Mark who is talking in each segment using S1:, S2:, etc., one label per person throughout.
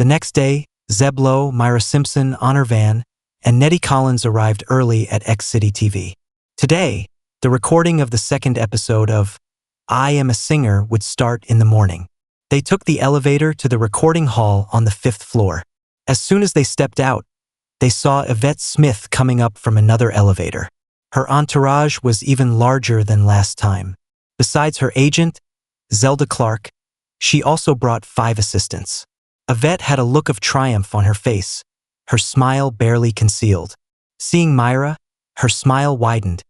S1: The next day, Zeb Lowe, Myra Simpson, Honor Van, and Nettie Collins arrived early at X City TV. Today, the recording of the second episode of I Am a Singer would start in the morning. They took the elevator to the recording hall on the 5th floor. As soon as they stepped out, they saw Yvette Smith coming up from another elevator. Her entourage was even larger than last time. Besides her agent, Zelda Clark, she also brought 5 assistants. Yvette had a look of triumph on her face, her smile barely concealed. Seeing Myra, her smile widened,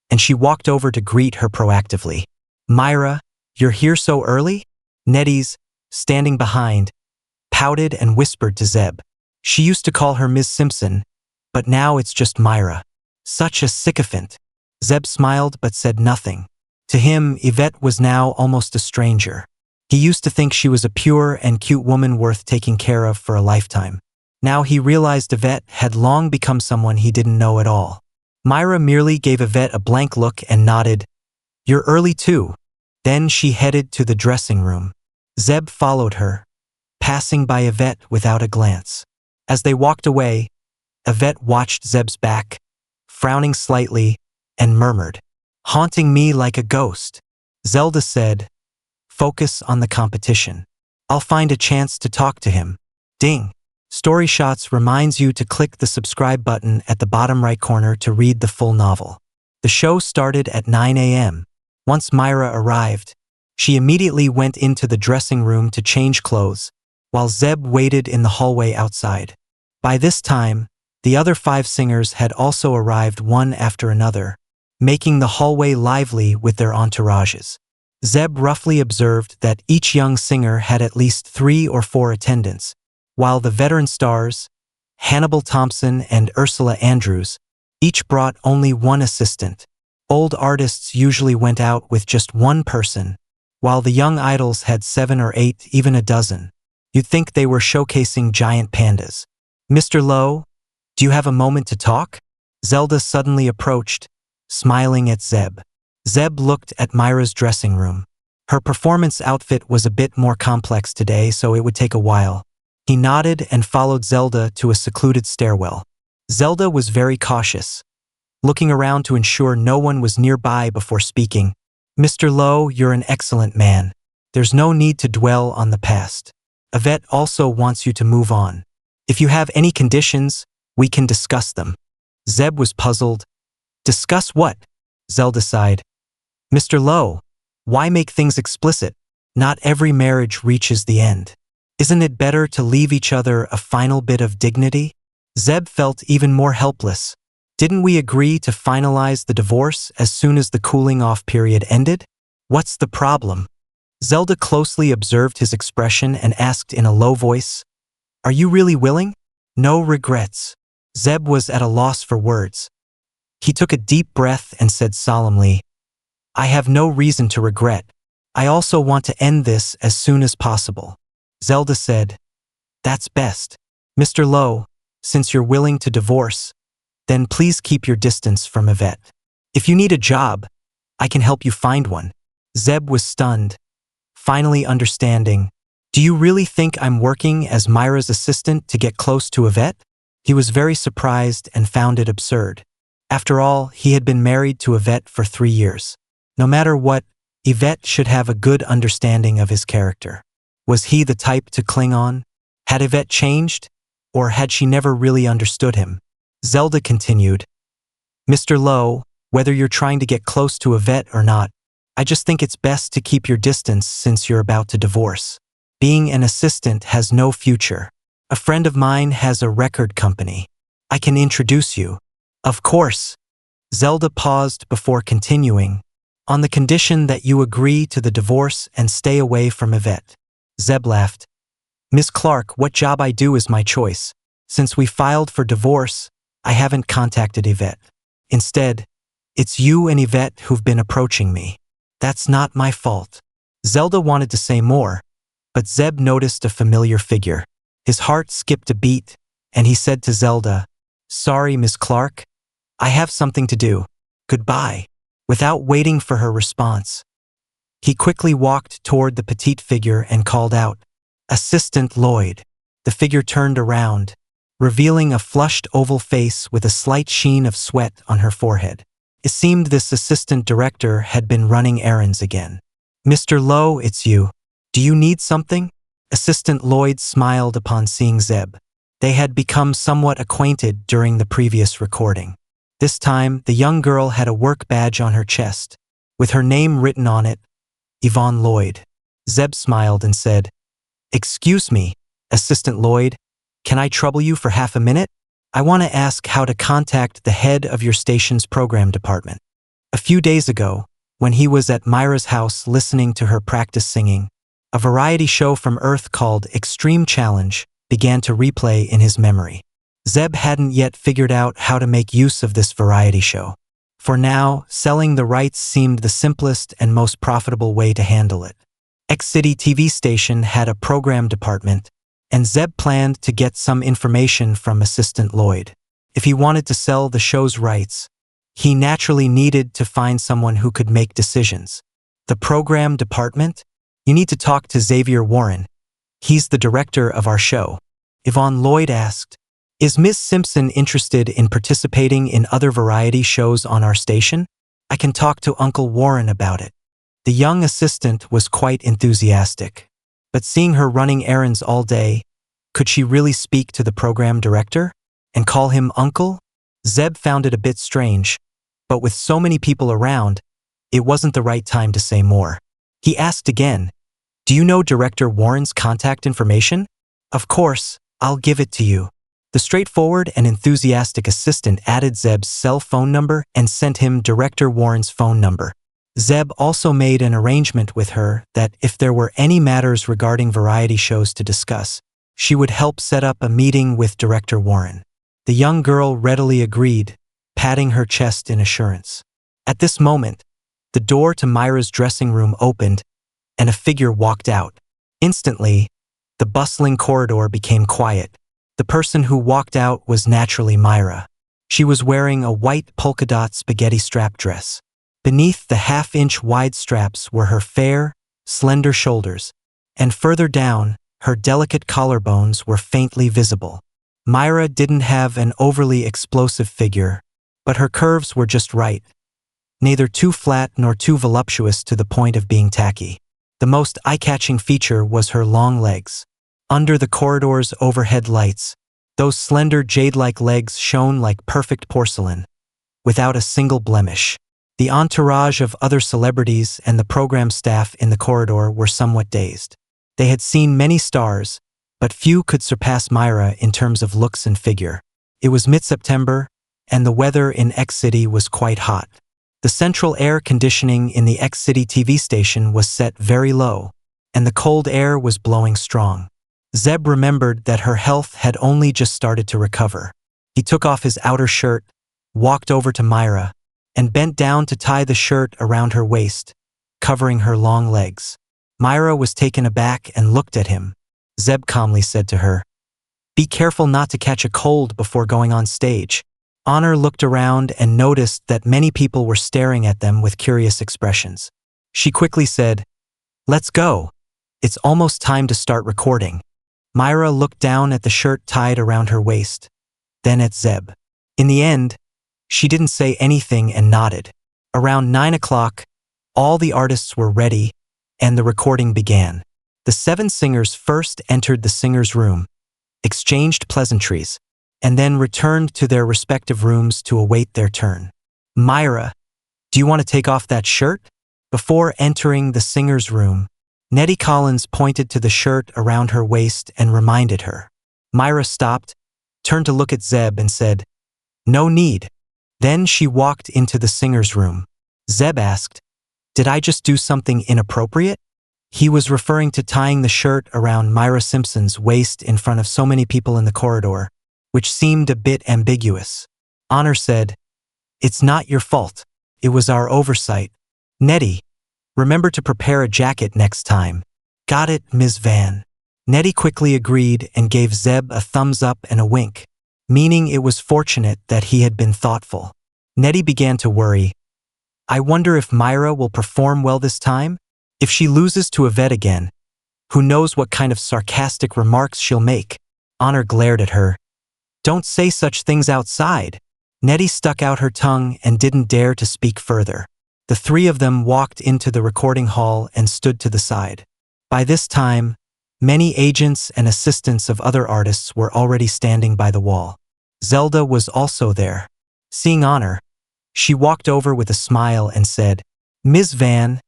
S1: and she walked over to greet her proactively. "Myra, you're here so early?" Nettie's, standing behind, pouted and whispered to Zeb. She used to call her Ms. Simpson, but now it's just Myra. Such a sycophant. Zeb smiled but said nothing. To him, Yvette was now almost a stranger. He used to think she was a pure and cute woman worth taking care of for a lifetime. Now he realized Yvette had long become someone he didn't know at all. Myra merely gave Yvette a blank look and nodded. "You're early too." Then she headed to the dressing room. Zeb followed her, passing by Yvette without a glance. As they walked away, Yvette watched Zeb's back, frowning slightly, and murmured, "Haunting me like a ghost." Zelda said, "Focus on the competition. I'll find a chance to talk to him." Ding! Story Shots reminds you to click the subscribe button at the bottom right corner to read the full novel. The show started at 9 a.m. Once Myra arrived, she immediately went into the dressing room to change clothes, while Zeb waited in the hallway outside. By this time, the other 5 singers had also arrived one after another, making the hallway lively with their entourages. Zeb roughly observed that each young singer had at least 3 or 4 attendants, while the veteran stars, Hannibal Thompson and Ursula Andrews, each brought only 1 assistant. Old artists usually went out with just 1 person, while the young idols had 7 or 8, even a dozen. You'd think they were showcasing giant pandas. "Mr. Lowe, do you have a moment to talk?" Zelda suddenly approached, smiling at Zeb. Zeb looked at Myra's dressing room. Her performance outfit was a bit more complex today, so it would take a while. He nodded and followed Zelda to a secluded stairwell. Zelda was very cautious, looking around to ensure no one was nearby before speaking. "Mr. Lowe, you're an excellent man. There's no need to dwell on the past. Yvette also wants you to move on. If you have any conditions, we can discuss them." Zeb was puzzled. "Discuss what?" Zelda sighed. "Mr. Lowe, why make things explicit? Not every marriage reaches the end. Isn't it better to leave each other a final bit of dignity?" Zeb felt even more helpless. "Didn't we agree to finalize the divorce as soon as the cooling-off period ended? What's the problem?" Zelda closely observed his expression and asked in a low voice, "Are you really willing?" "No regrets." Zeb was at a loss for words. He took a deep breath and said solemnly, "I have no reason to regret. I also want to end this as soon as possible." Zelda said, "That's best. Mr. Lowe, since you're willing to divorce, then please keep your distance from Yvette. If you need a job, I can help you find one." Zeb was stunned, finally understanding. "Do you really think I'm working as Myra's assistant to get close to Yvette?" He was very surprised and found it absurd. After all, he had been married to Yvette for 3 years. No matter what, Yvette should have a good understanding of his character. Was he the type to cling on? Had Yvette changed? Or had she never really understood him? Zelda continued, "Mr. Lowe, whether you're trying to get close to Yvette or not, I just think it's best to keep your distance since you're about to divorce. Being an assistant has no future. A friend of mine has a record company. I can introduce you." "Of course." Zelda paused before continuing, "on the condition that you agree to the divorce and stay away from Yvette." Zeb laughed. "Miss Clark, what job I do is my choice. Since we filed for divorce, I haven't contacted Yvette. Instead, it's you and Yvette who've been approaching me. That's not my fault." Zelda wanted to say more, but Zeb noticed a familiar figure. His heart skipped a beat, and he said to Zelda, "Sorry, Miss Clark. I have something to do. Goodbye." Without waiting for her response, he quickly walked toward the petite figure and called out, "Assistant Lloyd." the figure turned around, revealing a flushed oval face with a slight sheen of sweat on her forehead. It seemed this assistant director had been running errands again. "Mr. Lowe, it's you. Do you need something?" Assistant Lloyd smiled upon seeing Zeb. They had become somewhat acquainted during the previous recording. This time, the young girl had a work badge on her chest, with her name written on it, Yvonne Lloyd. Zeb smiled and said, "Excuse me, Assistant Lloyd, can I trouble you for half a minute? I want to ask how to contact the head of your station's program department." A few days ago, when he was at Myra's house listening to her practice singing, a variety show from Earth called Extreme Challenge began to replay in his memory. Zeb hadn't yet figured out how to make use of this variety show. For now, selling the rights seemed the simplest and most profitable way to handle it. X City TV station had a program department, and Zeb planned to get some information from Assistant Lloyd. If he wanted to sell the show's rights, he naturally needed to find someone who could make decisions. The program department? You need to talk to Xavier Warren. He's the director of our show. Yvonne Lloyd asked, "Is Miss Simpson interested in participating in other variety shows on our station? I can talk to Uncle Warren about it." The young assistant was quite enthusiastic. But seeing her running errands all day, could she really speak to the program director and call him uncle? Zeb found it a bit strange, but with so many people around, it wasn't the right time to say more. He asked again, "Do you know Director Warren's contact information?" "Of course, I'll give it to you." The straightforward and enthusiastic assistant added Zeb's cell phone number and sent him Director Warren's phone number. Zeb also made an arrangement with her that if there were any matters regarding variety shows to discuss, she would help set up a meeting with Director Warren. The young girl readily agreed, patting her chest in assurance. At this moment, the door to Myra's dressing room opened, and a figure walked out. Instantly, the bustling corridor became quiet. The person who walked out was naturally Myra. She was wearing a white polka-dot spaghetti strap dress. Beneath the half-inch wide straps were her fair, slender shoulders, and further down, her delicate collarbones were faintly visible. Myra didn't have an overly explosive figure, but her curves were just right, neither too flat nor too voluptuous to the point of being tacky. The most eye-catching feature was her long legs. Under the corridor's overhead lights, those slender jade-like legs shone like perfect porcelain, without a single blemish. The entourage of other celebrities and the program staff in the corridor were somewhat dazed. They had seen many stars, but few could surpass Myra in terms of looks and figure. It was mid-September, and the weather in X City was quite hot. The central air conditioning in the X City TV station was set very low, and the cold air was blowing strong. Zeb remembered that her health had only just started to recover. He took off his outer shirt, walked over to Myra, and bent down to tie the shirt around her waist, covering her long legs. Myra was taken aback and looked at him. Zeb calmly said to her, "Be careful not to catch a cold before going on stage." Honor looked around and noticed that many people were staring at them with curious expressions. She quickly said, "Let's go. It's almost time to start recording." Myra looked down at the shirt tied around her waist, then at Zeb. In the end, she didn't say anything and nodded. Around 9 o'clock, all the artists were ready, and the recording began. The 7 singers first entered the singers' room, exchanged pleasantries, and then returned to their respective rooms to await their turn. "Myra, do you want to take off that shirt?" Before entering the singers' room, Nettie Collins pointed to the shirt around her waist and reminded her. Myra stopped, turned to look at Zeb and said, "No need." Then she walked into the singers' room. Zeb asked, "Did I just do something inappropriate?" He was referring to tying the shirt around Myra Simpson's waist in front of so many people in the corridor, which seemed a bit ambiguous. Honor said, "It's not your fault. It was our oversight. Nettie, remember to prepare a jacket next time." "Got it, Ms. Van." Nettie quickly agreed and gave Zeb a thumbs up and a wink, meaning it was fortunate that he had been thoughtful. Nettie began to worry. "I wonder if Myra will perform well this time? If she loses to Yvette again, who knows what kind of sarcastic remarks she'll make?" Honor glared at her. Don't say such things outside. Nettie stuck out her tongue and didn't dare to speak further. The three of them walked into the recording hall and stood to the side. By this time, many agents and assistants of other artists were already standing by the wall. Zelda was also there. Seeing Honor, she walked over with a smile and said, Ms. Van,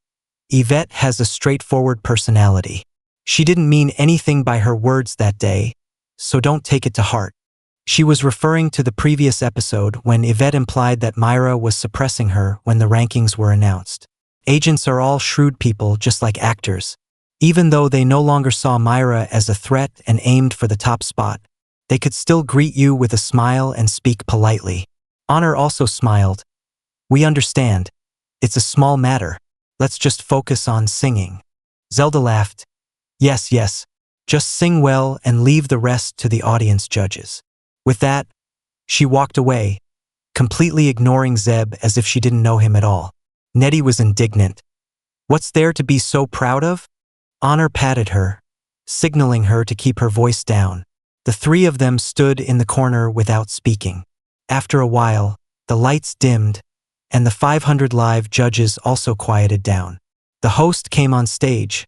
S1: Yvette has a straightforward personality. She didn't mean anything by her words that day, so don't take it to heart. She was referring to the previous episode when Yvette implied that Myra was suppressing her when the rankings were announced. Agents are all shrewd people just like actors. Even though they no longer saw Myra as a threat and aimed for the top spot, they could still greet you with a smile and speak politely. Honor also smiled. We understand. It's a small matter. Let's just focus on singing. Zelda laughed. Yes, just sing well and leave the rest to the audience judges. With that, she walked away, completely ignoring Zeb as if she didn't know him at all. Nettie was indignant. What's there to be so proud of? Honor patted her, signaling her to keep her voice down. The three of them stood in the corner without speaking. After a while, the lights dimmed, and the 500 live judges also quieted down. The host came on stage,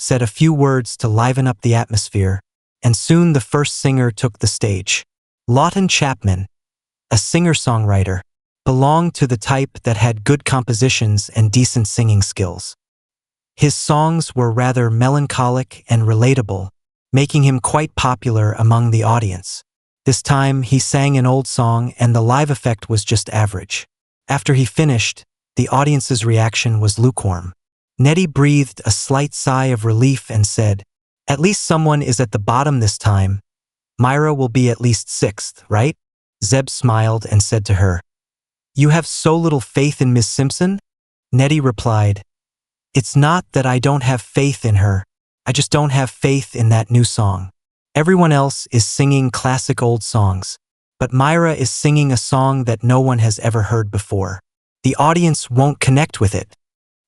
S1: said a few words to liven up the atmosphere, and soon the first singer took the stage. Lawton Chapman, a singer-songwriter, belonged to the type that had good compositions and decent singing skills. His songs were rather melancholic and relatable, making him quite popular among the audience. This time he sang an old song and the live effect was just average. After he finished, the audience's reaction was lukewarm. Nettie breathed a slight sigh of relief and said, At least someone is at the bottom this time. Myra will be at least 6th, right? Zeb smiled and said to her, You have so little faith in Miss Simpson? Nettie replied, It's not that I don't have faith in her. I just don't have faith in that new song. Everyone else is singing classic old songs, but Myra is singing a song that no one has ever heard before. The audience won't connect with it.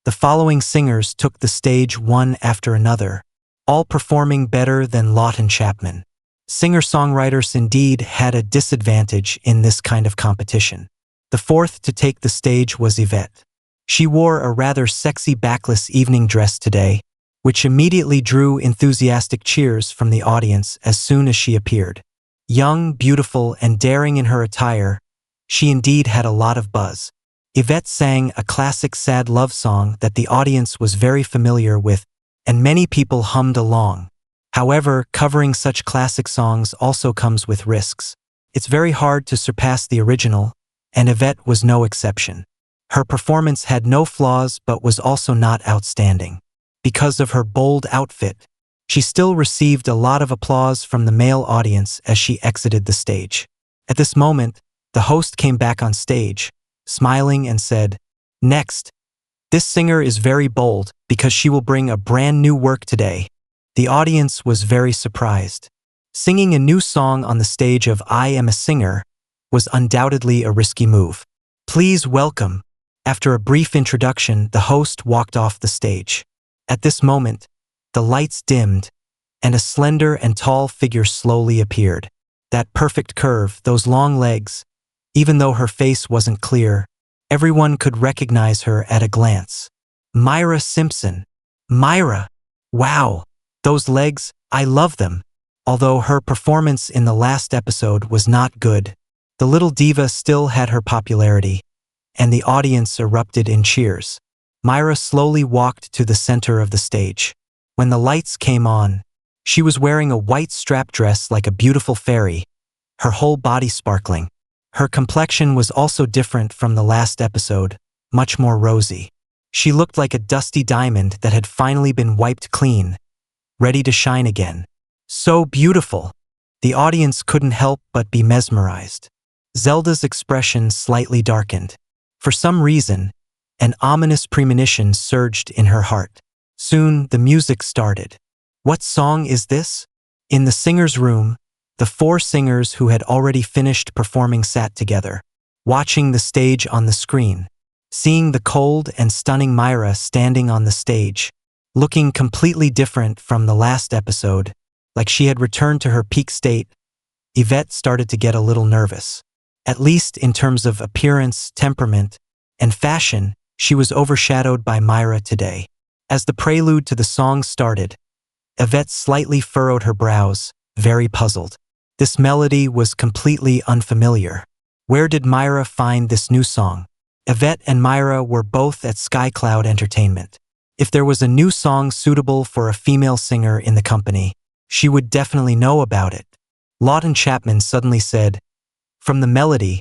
S1: The following singers took the stage one after another, all performing better than Lawton Chapman. Singer-songwriters indeed had a disadvantage in this kind of competition. The fourth to take the stage was Yvette. She wore a rather sexy backless evening dress today, which immediately drew enthusiastic cheers from the audience as soon as she appeared. Young, beautiful, and daring in her attire, she indeed had a lot of buzz. Yvette sang a classic sad love song that the audience was very familiar with, and many people hummed along. However, covering such classic songs also comes with risks. It's very hard to surpass the original, and Yvette was no exception. Her performance had no flaws but was also not outstanding. Because of her bold outfit, she still received a lot of applause from the male audience as she exited the stage. At this moment, the host came back on stage, smiling and said, Next, this singer is very bold because she will bring a brand new work today. The audience was very surprised. Singing a new song on the stage of I Am a Singer was undoubtedly a risky move. Please welcome. After a brief introduction, the host walked off the stage. At this moment, the lights dimmed, and a slender and tall figure slowly appeared. That perfect curve, those long legs, even though her face wasn't clear, everyone could recognize her at a glance. Myra Simpson. Myra! Wow! Those legs, I love them. Although her performance in the last episode was not good, the little diva still had her popularity, and the audience erupted in cheers. Myra slowly walked to the center of the stage. When the lights came on, she was wearing a white strap dress like a beautiful fairy, her whole body sparkling. Her complexion was also different from the last episode, much more rosy. She looked like a dusty diamond that had finally been wiped clean, ready to shine again. So beautiful! The audience couldn't help but be mesmerized. Zelda's expression slightly darkened. For some reason, an ominous premonition surged in her heart. Soon, the music started. What song is this? In the singer's room, the 4 singers who had already finished performing sat together, watching the stage on the screen. Seeing the cold and stunning Myra standing on the stage, looking completely different from the last episode, like she had returned to her peak state, Yvette started to get a little nervous. At least in terms of appearance, temperament, and fashion, she was overshadowed by Myra today. As the prelude to the song started, Yvette slightly furrowed her brows, very puzzled. This melody was completely unfamiliar. Where did Myra find this new song? Yvette and Myra were both at SkyCloud Entertainment. If there was a new song suitable for a female singer in the company, she would definitely know about it. Lawton Chapman suddenly said, "From the melody,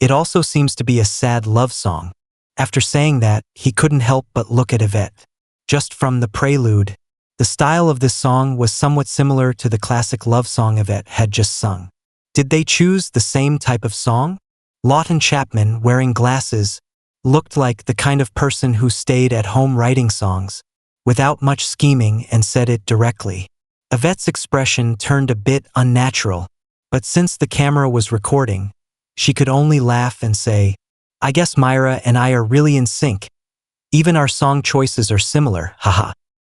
S1: it also seems to be a sad love song." After saying that, he couldn't help but look at Yvette. Just from the prelude, the style of this song was somewhat similar to the classic love song Yvette had just sung. Did they choose the same type of song? Lawton Chapman, wearing glasses, looked like the kind of person who stayed at home writing songs, without much scheming, and said it directly. Yvette's expression turned a bit unnatural, but since the camera was recording, she could only laugh and say, "I guess Myra and I are really in sync. Even our song choices are similar, haha."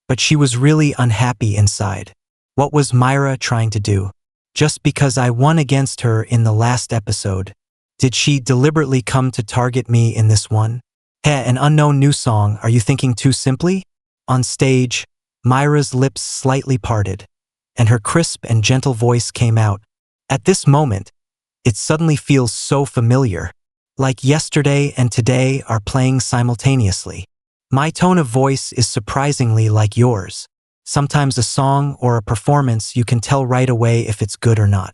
S1: But she was really unhappy inside. What was Myra trying to do? Just because I won against her in the last episode, did she deliberately come to target me in this one? An unknown new song, are you thinking too simply? On stage, Myra's lips slightly parted, and her crisp and gentle voice came out. At this moment, it suddenly feels so familiar, like yesterday and today are playing simultaneously. My tone of voice is surprisingly like yours. Sometimes a song or a performance you can tell right away if it's good or not.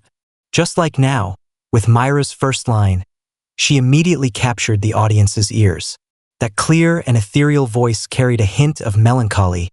S1: Just like now, with Myra's first line, she immediately captured the audience's ears. That clear and ethereal voice carried a hint of melancholy,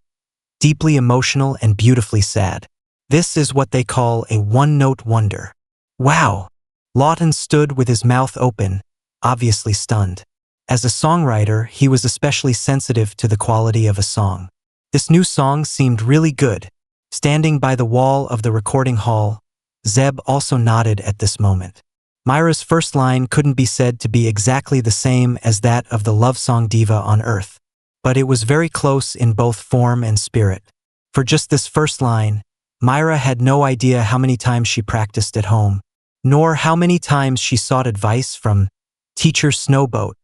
S1: deeply emotional and beautifully sad. This is what they call a one-note wonder. Wow! Lawton stood with his mouth open, obviously stunned. As a songwriter, he was especially sensitive to the quality of a song. This new song seemed really good. Standing by the wall of the recording hall, Zeb also nodded at this moment. Myra's first line couldn't be said to be exactly the same as that of the love song Diva on Earth, but it was very close in both form and spirit. For just this first line, Myra had no idea how many times she practiced at home, nor how many times she sought advice from Teacher Snowboat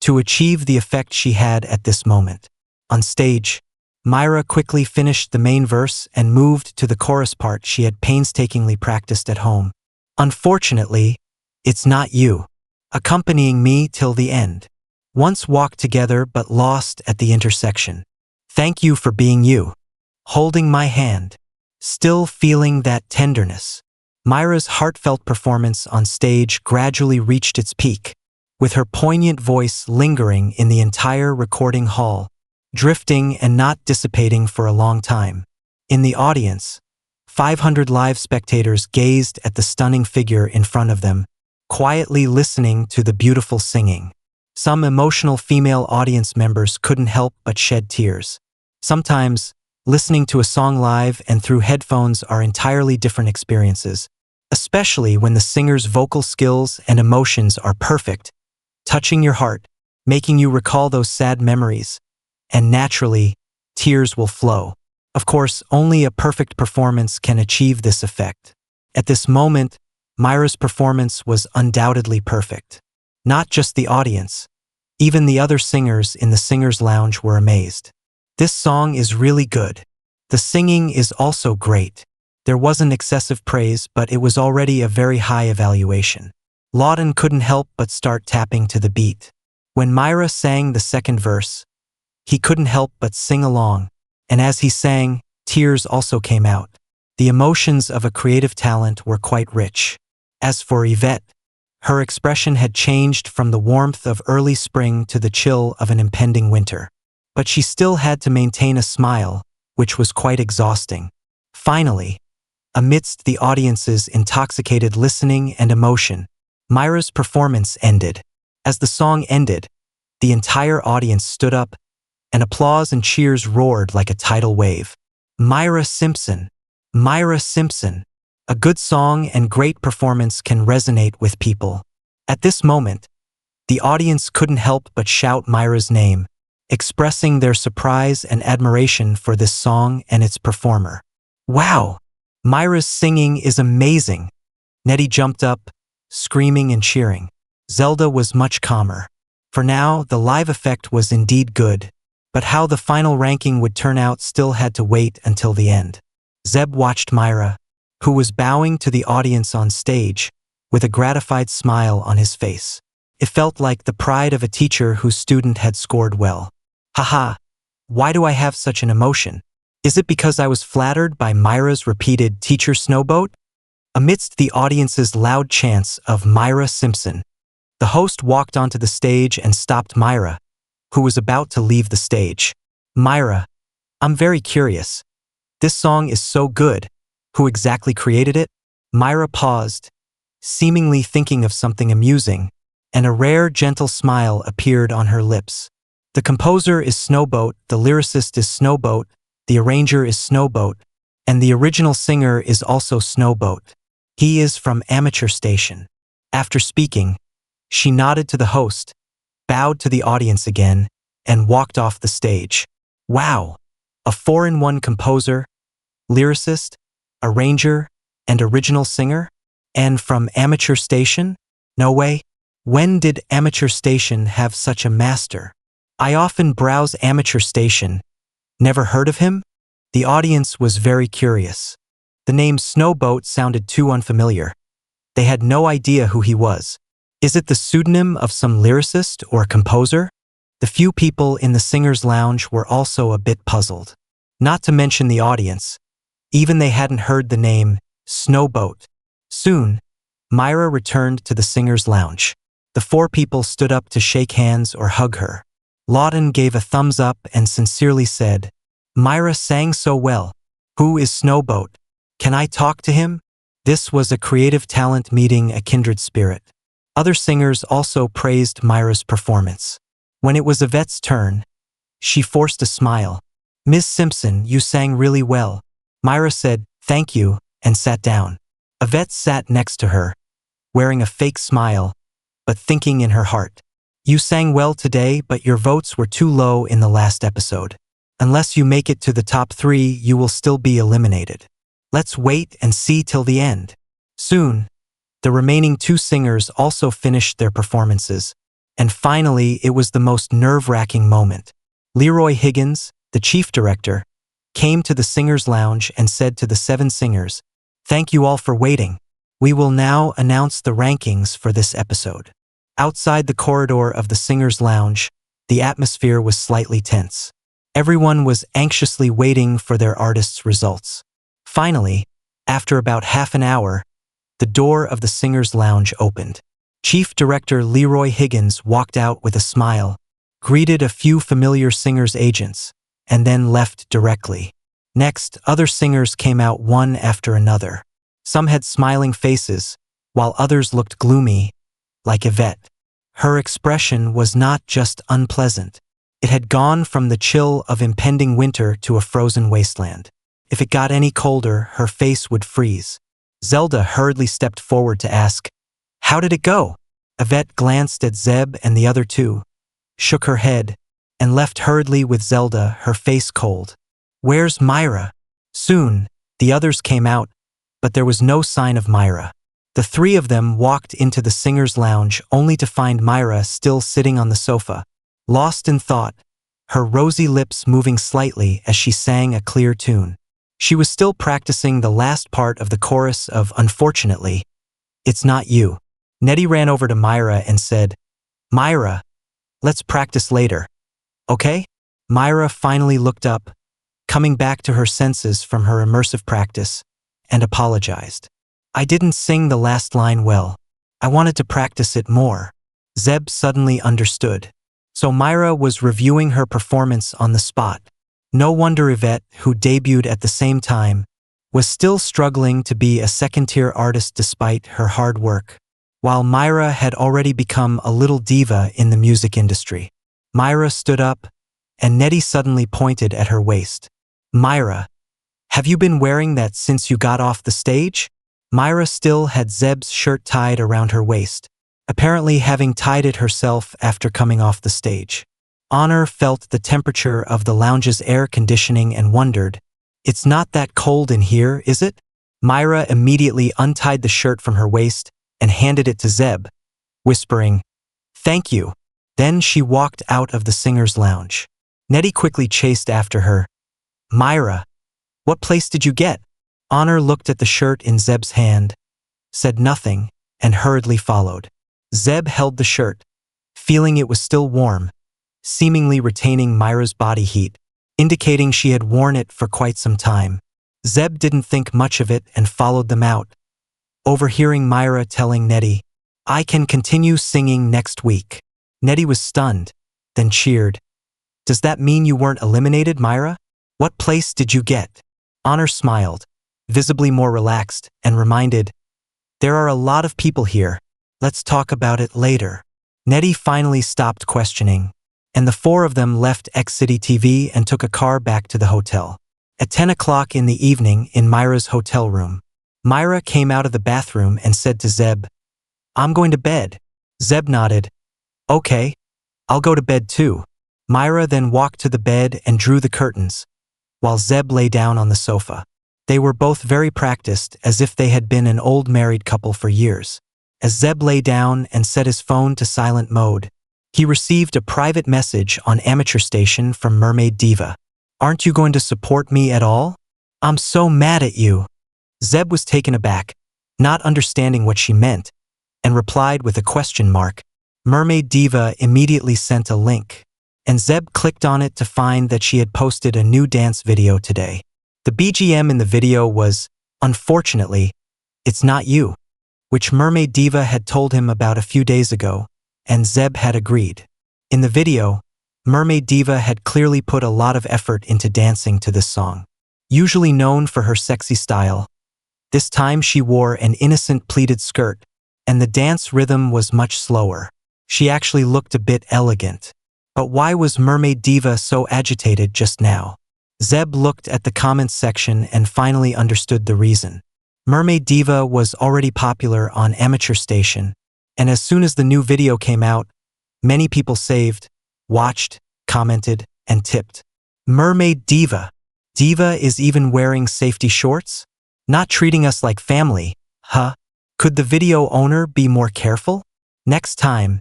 S1: to achieve the effect she had at this moment. On stage, Myra quickly finished the main verse and moved to the chorus part she had painstakingly practiced at home. "Unfortunately, it's not you. Accompanying me till the end. Once walked together but lost at the intersection. Thank you for being you. Holding my hand. Still feeling that tenderness." Myra's heartfelt performance on stage gradually reached its peak, with her poignant voice lingering in the entire recording hall, drifting and not dissipating for a long time. In the audience, 500 live spectators gazed at the stunning figure in front of them, quietly listening to the beautiful singing. Some emotional female audience members couldn't help but shed tears. Sometimes, listening to a song live and through headphones are entirely different experiences, especially when the singer's vocal skills and emotions are perfect, touching your heart, making you recall those sad memories, and naturally, tears will flow. Of course, only a perfect performance can achieve this effect. At this moment, Myra's performance was undoubtedly perfect. Not just the audience, even the other singers in the singer's lounge were amazed. This song is really good. The singing is also great. There wasn't excessive praise, but it was already a very high evaluation. Lawton couldn't help but start tapping to the beat. When Myra sang the second verse, he couldn't help but sing along, and as he sang, tears also came out. The emotions of a creative talent were quite rich. As for Yvette, her expression had changed from the warmth of early spring to the chill of an impending winter. But she still had to maintain a smile, which was quite exhausting. Finally, amidst the audience's intoxicated listening and emotion, Myra's performance ended. As the song ended, the entire audience stood up, and applause and cheers roared like a tidal wave. Myra Simpson! Myra Simpson! A good song and great performance can resonate with people. At this moment, the audience couldn't help but shout Myra's name, expressing their surprise and admiration for this song and its performer. Wow! Myra's singing is amazing! Nettie jumped up, screaming and cheering. Zelda was much calmer. For now, the live effect was indeed good, but how the final ranking would turn out still had to wait until the end. Zeb watched Myra, who was bowing to the audience on stage, with a gratified smile on his face. It felt like the pride of a teacher whose student had scored well. Haha, why do I have such an emotion? Is it because I was flattered by Myra's repeated teacher snowboat? Amidst the audience's loud chants of Myra Simpson, the host walked onto the stage and stopped Myra, who was about to leave the stage. Myra, I'm very curious. This song is so good. Who exactly created it? Myra paused, seemingly thinking of something amusing, and a rare, gentle smile appeared on her lips. The composer is Snowboat, the lyricist is Snowboat, the arranger is Snowboat, and the original singer is also Snowboat. He is from Amateur Station. After speaking, she nodded to the host, bowed to the audience again, and walked off the stage. Wow! A 4-in-1 composer, lyricist, arranger, and original singer? And from Amateur Station? No way. When did Amateur Station have such a master? I often browse Amateur Station. Never heard of him? The audience was very curious. The name Snowboat sounded too unfamiliar. They had no idea who he was. Is it the pseudonym of some lyricist or composer? The few people in the singer's lounge were also a bit puzzled. Not to mention the audience. Even they hadn't heard the name Snowboat. Soon, Myra returned to the singer's lounge. The 4 people stood up to shake hands or hug her. Lawton gave a thumbs up and sincerely said, Myra sang so well. Who is Snowboat? Can I talk to him? This was a creative talent meeting a kindred spirit. Other singers also praised Myra's performance. When it was Yvette's turn, she forced a smile. Ms. Simpson, you sang really well. Myra said, thank you, and sat down. Yvette sat next to her, wearing a fake smile, but thinking in her heart. You sang well today, but your votes were too low in the last episode. Unless you make it to the top 3, you will still be eliminated. Let's wait and see till the end. Soon, the remaining 2 singers also finished their performances, and finally it was the most nerve-wracking moment. Leroy Higgins, the chief director, came to the singers' lounge and said to the 7 singers, thank you all for waiting. We will now announce the rankings for this episode. Outside the corridor of the singers' lounge, the atmosphere was slightly tense. Everyone was anxiously waiting for their artists' results. Finally, after about half an hour, the door of the singers' lounge opened. Chief Director Leroy Higgins walked out with a smile, greeted a few familiar singers' agents, and then left directly. Next, other singers came out one after another. Some had smiling faces, while others looked gloomy, like Yvette. Her expression was not just unpleasant. It had gone from the chill of impending winter to a frozen wasteland. If it got any colder, her face would freeze. Zelda hurriedly stepped forward to ask, how did it go? Yvette glanced at Zeb and the other 2, shook her head, and left hurriedly with Zelda, her face cold. Where's Myra? Soon, the others came out, but there was no sign of Myra. The 3 of them walked into the singers' lounge only to find Myra still sitting on the sofa, lost in thought, her rosy lips moving slightly as she sang a clear tune. She was still practicing the last part of the chorus of Unfortunately, It's Not You. Nettie ran over to Myra and said, Myra, let's practice later. Okay? Myra finally looked up, coming back to her senses from her immersive practice, and apologized. I didn't sing the last line well. I wanted to practice it more. Zeb suddenly understood. So Myra was reviewing her performance on the spot. No wonder Yvette, who debuted at the same time, was still struggling to be a second-tier artist despite her hard work. While Myra had already become a little diva in the music industry. Myra stood up, and Nettie suddenly pointed at her waist. Myra, have you been wearing that since you got off the stage? Myra still had Zeb's shirt tied around her waist, apparently having tied it herself after coming off the stage. Honor felt the temperature of the lounge's air conditioning and wondered, it's not that cold in here, is it? Myra immediately untied the shirt from her waist and handed it to Zeb, whispering, "Thank you." Then she walked out of the singer's lounge. Nettie quickly chased after her. "Myra, what place did you get?" Honor looked at the shirt in Zeb's hand, said nothing, and hurriedly followed. Zeb held the shirt, feeling it was still warm, seemingly retaining Myra's body heat, indicating she had worn it for quite some time. Zeb didn't think much of it and followed them out, overhearing Myra telling Nettie, "I can continue singing next week." Nettie was stunned, then cheered. "Does that mean you weren't eliminated, Myra? What place did you get?" Honor smiled, visibly more relaxed, and reminded, "There are a lot of people here. Let's talk about it later." Nettie finally stopped questioning, and the four of them left X City TV and took a car back to the hotel. At 10 o'clock in the evening in Myra's hotel room, Myra came out of the bathroom and said to Zeb, "I'm going to bed." Zeb nodded. "Okay, I'll go to bed too." Myra then walked to the bed and drew the curtains, while Zeb lay down on the sofa. They were both very practiced, as if they had been an old married couple for years. As Zeb lay down and set his phone to silent mode, he received a private message on amateur station from Mermaid Diva. "Aren't you going to support me at all? I'm so mad at you." Zeb was taken aback, not understanding what she meant, and replied with a question mark. Mermaid Diva immediately sent a link, and Zeb clicked on it to find that she had posted a new dance video today. The BGM in the video was, unfortunately, "It's Not You," which Mermaid Diva had told him about a few days ago, and Zeb had agreed. In the video, Mermaid Diva had clearly put a lot of effort into dancing to this song. Usually known for her sexy style, this time she wore an innocent pleated skirt, and the dance rhythm was much slower. She actually looked a bit elegant. But why was Mermaid Diva so agitated just now? Zeb looked at the comments section and finally understood the reason. Mermaid Diva was already popular on amateur station, and as soon as the new video came out, many people saved, watched, commented, and tipped. Mermaid Diva. Diva is even wearing safety shorts? Not treating us like family, huh? Could the video owner be more careful? Next time,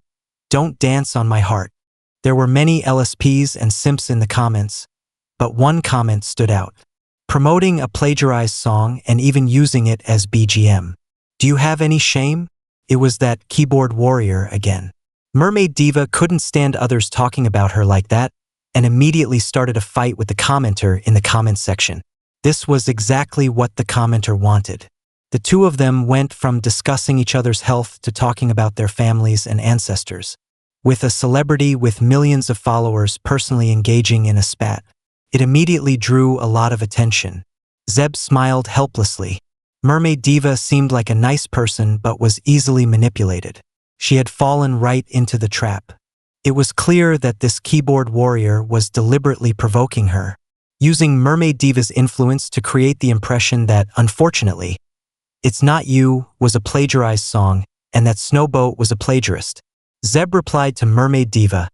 S1: don't dance on my heart. There were many LSPs and simps in the comments, but one comment stood out. Promoting a plagiarized song and even using it as BGM. Do you have any shame? It was that keyboard warrior again. Mermaid Diva couldn't stand others talking about her like that, and immediately started a fight with the commenter in the comments section. This was exactly what the commenter wanted. The two of them went from discussing each other's health to talking about their families and ancestors, with a celebrity with millions of followers personally engaging in a spat. It immediately drew a lot of attention. Zeb smiled helplessly. Mermaid Diva seemed like a nice person but was easily manipulated. She had fallen right into the trap. It was clear that this keyboard warrior was deliberately provoking her, using Mermaid Diva's influence to create the impression that, unfortunately, "It's Not You" was a plagiarized song and that Snowboat was a plagiarist. Zeb replied to Mermaid Diva,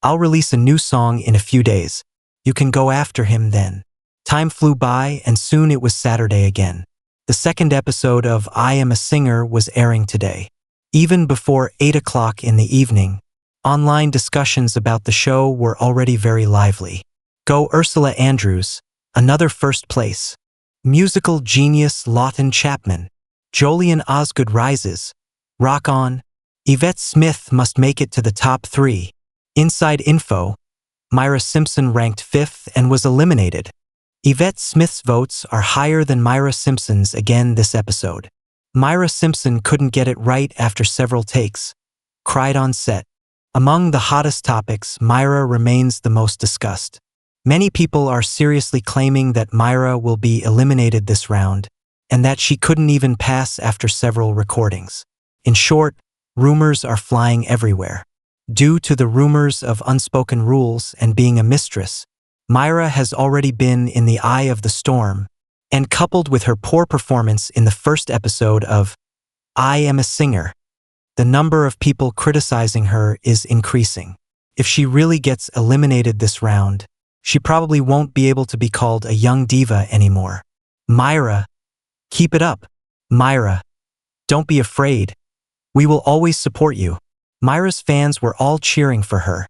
S1: "I'll release a new song in a few days. You can go after him then." Time flew by and soon it was Saturday again. The second episode of I Am a Singer was airing today. Even before 8 o'clock in the evening, online discussions about the show were already very lively. Go Ursula Andrews, another first place. Musical genius Lawton Chapman. Jolien Osgood rises. Rock on. Yvette Smith must make it to the top 3. Inside info. Myra Simpson ranked 5th and was eliminated. Yvette Smith's votes are higher than Myra Simpson's again this episode. Myra Simpson couldn't get it right after several takes. Cried on set. Among the hottest topics, Myra remains the most discussed. Many people are seriously claiming that Myra will be eliminated this round, and that she couldn't even pass after several recordings. In short, rumors are flying everywhere. Due to the rumors of unspoken rules and being a mistress, Myra has already been in the eye of the storm, and coupled with her poor performance in the first episode of I Am a Singer, the number of people criticizing her is increasing. If she really gets eliminated this round, she probably won't be able to be called a young diva anymore. Myra, "Keep it up, Myra. Don't be afraid. We will always support you." Myra's fans were all cheering for her.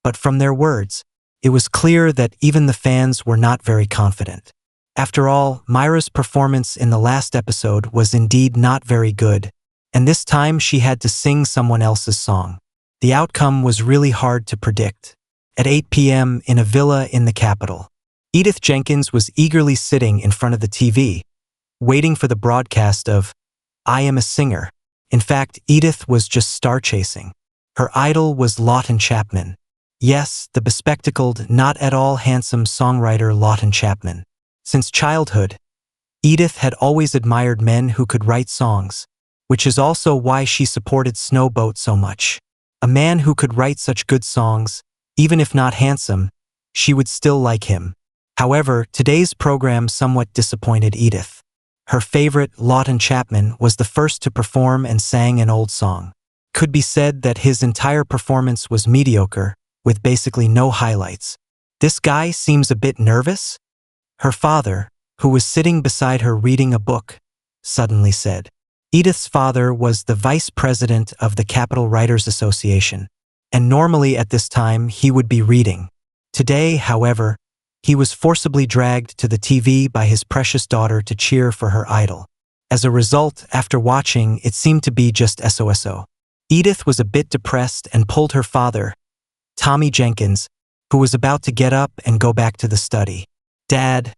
S1: But from their words, it was clear that even the fans were not very confident. After all, Myra's performance in the last episode was indeed not very good, and this time she had to sing someone else's song. The outcome was really hard to predict. At 8 p.m. in a villa in the capital, Edith Jenkins was eagerly sitting in front of the TV, waiting for the broadcast of "I Am a Singer." In fact, Edith was just star-chasing. Her idol was Lawton Chapman. Yes, the bespectacled, not at all handsome songwriter Lawton Chapman. Since childhood, Edith had always admired men who could write songs, which is also why she supported Snowboat so much. A man who could write such good songs, even if not handsome, she would still like him. However, today's program somewhat disappointed Edith. Her favorite, Lawton Chapman, was the first to perform and sang an old song. Could be said that his entire performance was mediocre, with basically no highlights. "This guy seems a bit nervous?" her father, who was sitting beside her reading a book, suddenly said. Edith's father was the vice president of the Capital Writers Association, and normally at this time he would be reading. Today, however, he was forcibly dragged to the TV by his precious daughter to cheer for her idol. As a result, after watching, it seemed to be just SOSO. Edith was a bit depressed and pulled her father, Tommy Jenkins, who was about to get up and go back to the study. "Dad,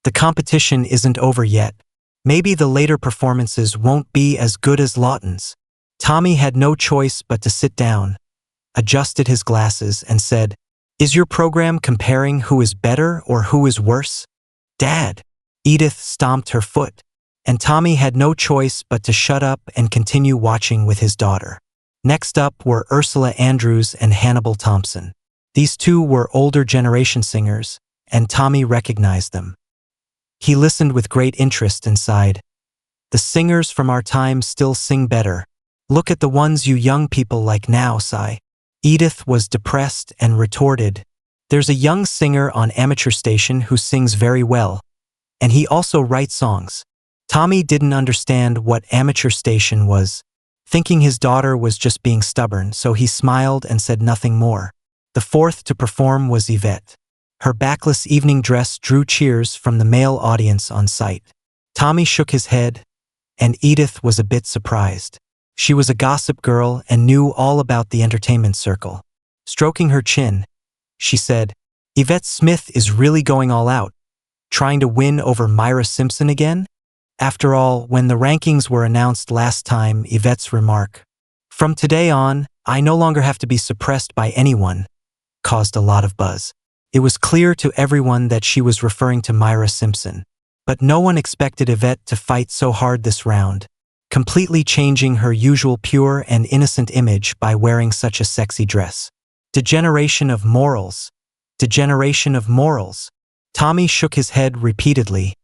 S1: the competition isn't over yet. Maybe the later performances won't be as good as Lawton's." Tommy had no choice but to sit down, adjusted his glasses, and said, "Is your program comparing who is better or who is worse?" "Dad!" Edith stomped her foot, and Tommy had no choice but to shut up and continue watching with his daughter. Next up were Ursula Andrews and Hannibal Thompson. These two were older generation singers, and Tommy recognized them. He listened with great interest and sighed. "The singers from our time still sing better. Look at the ones you young people like now, sigh." Edith was depressed and retorted, "There's a young singer on amateur station who sings very well, and he also writes songs." Tommy didn't understand what amateur station was, thinking his daughter was just being stubborn, so he smiled and said nothing more. The fourth to perform was Yvette. Her backless evening dress drew cheers from the male audience on site. Tommy shook his head, and Edith was a bit surprised. She was a gossip girl and knew all about the entertainment circle. Stroking her chin, she said, "Yvette Smith is really going all out, trying to win over Myra Simpson again?" After all, when the rankings were announced last time, Yvette's remark, "From today on, I no longer have to be suppressed by anyone," caused a lot of buzz. It was clear to everyone that she was referring to Myra Simpson, but no one expected Yvette to fight so hard this round, completely changing her usual pure and innocent image by wearing such a sexy dress. Degeneration of morals. Degeneration of morals. Tommy shook his head repeatedly,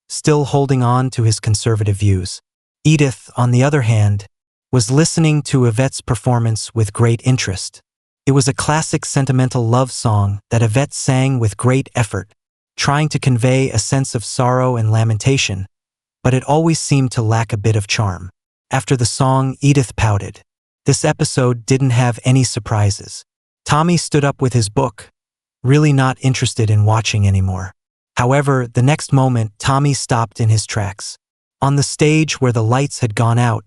S1: still holding on to his conservative views. Edith, on the other hand, was listening to Yvette's performance with great interest. It was a classic sentimental love song that Yvette sang with great effort, trying to convey a sense of sorrow and lamentation, but it always seemed to lack a bit of charm. After the song, Edith pouted. This episode didn't have any surprises. Tommy stood up with his book, really not interested in watching anymore. However, the next moment, Tommy stopped in his tracks. On the stage where the lights had gone out,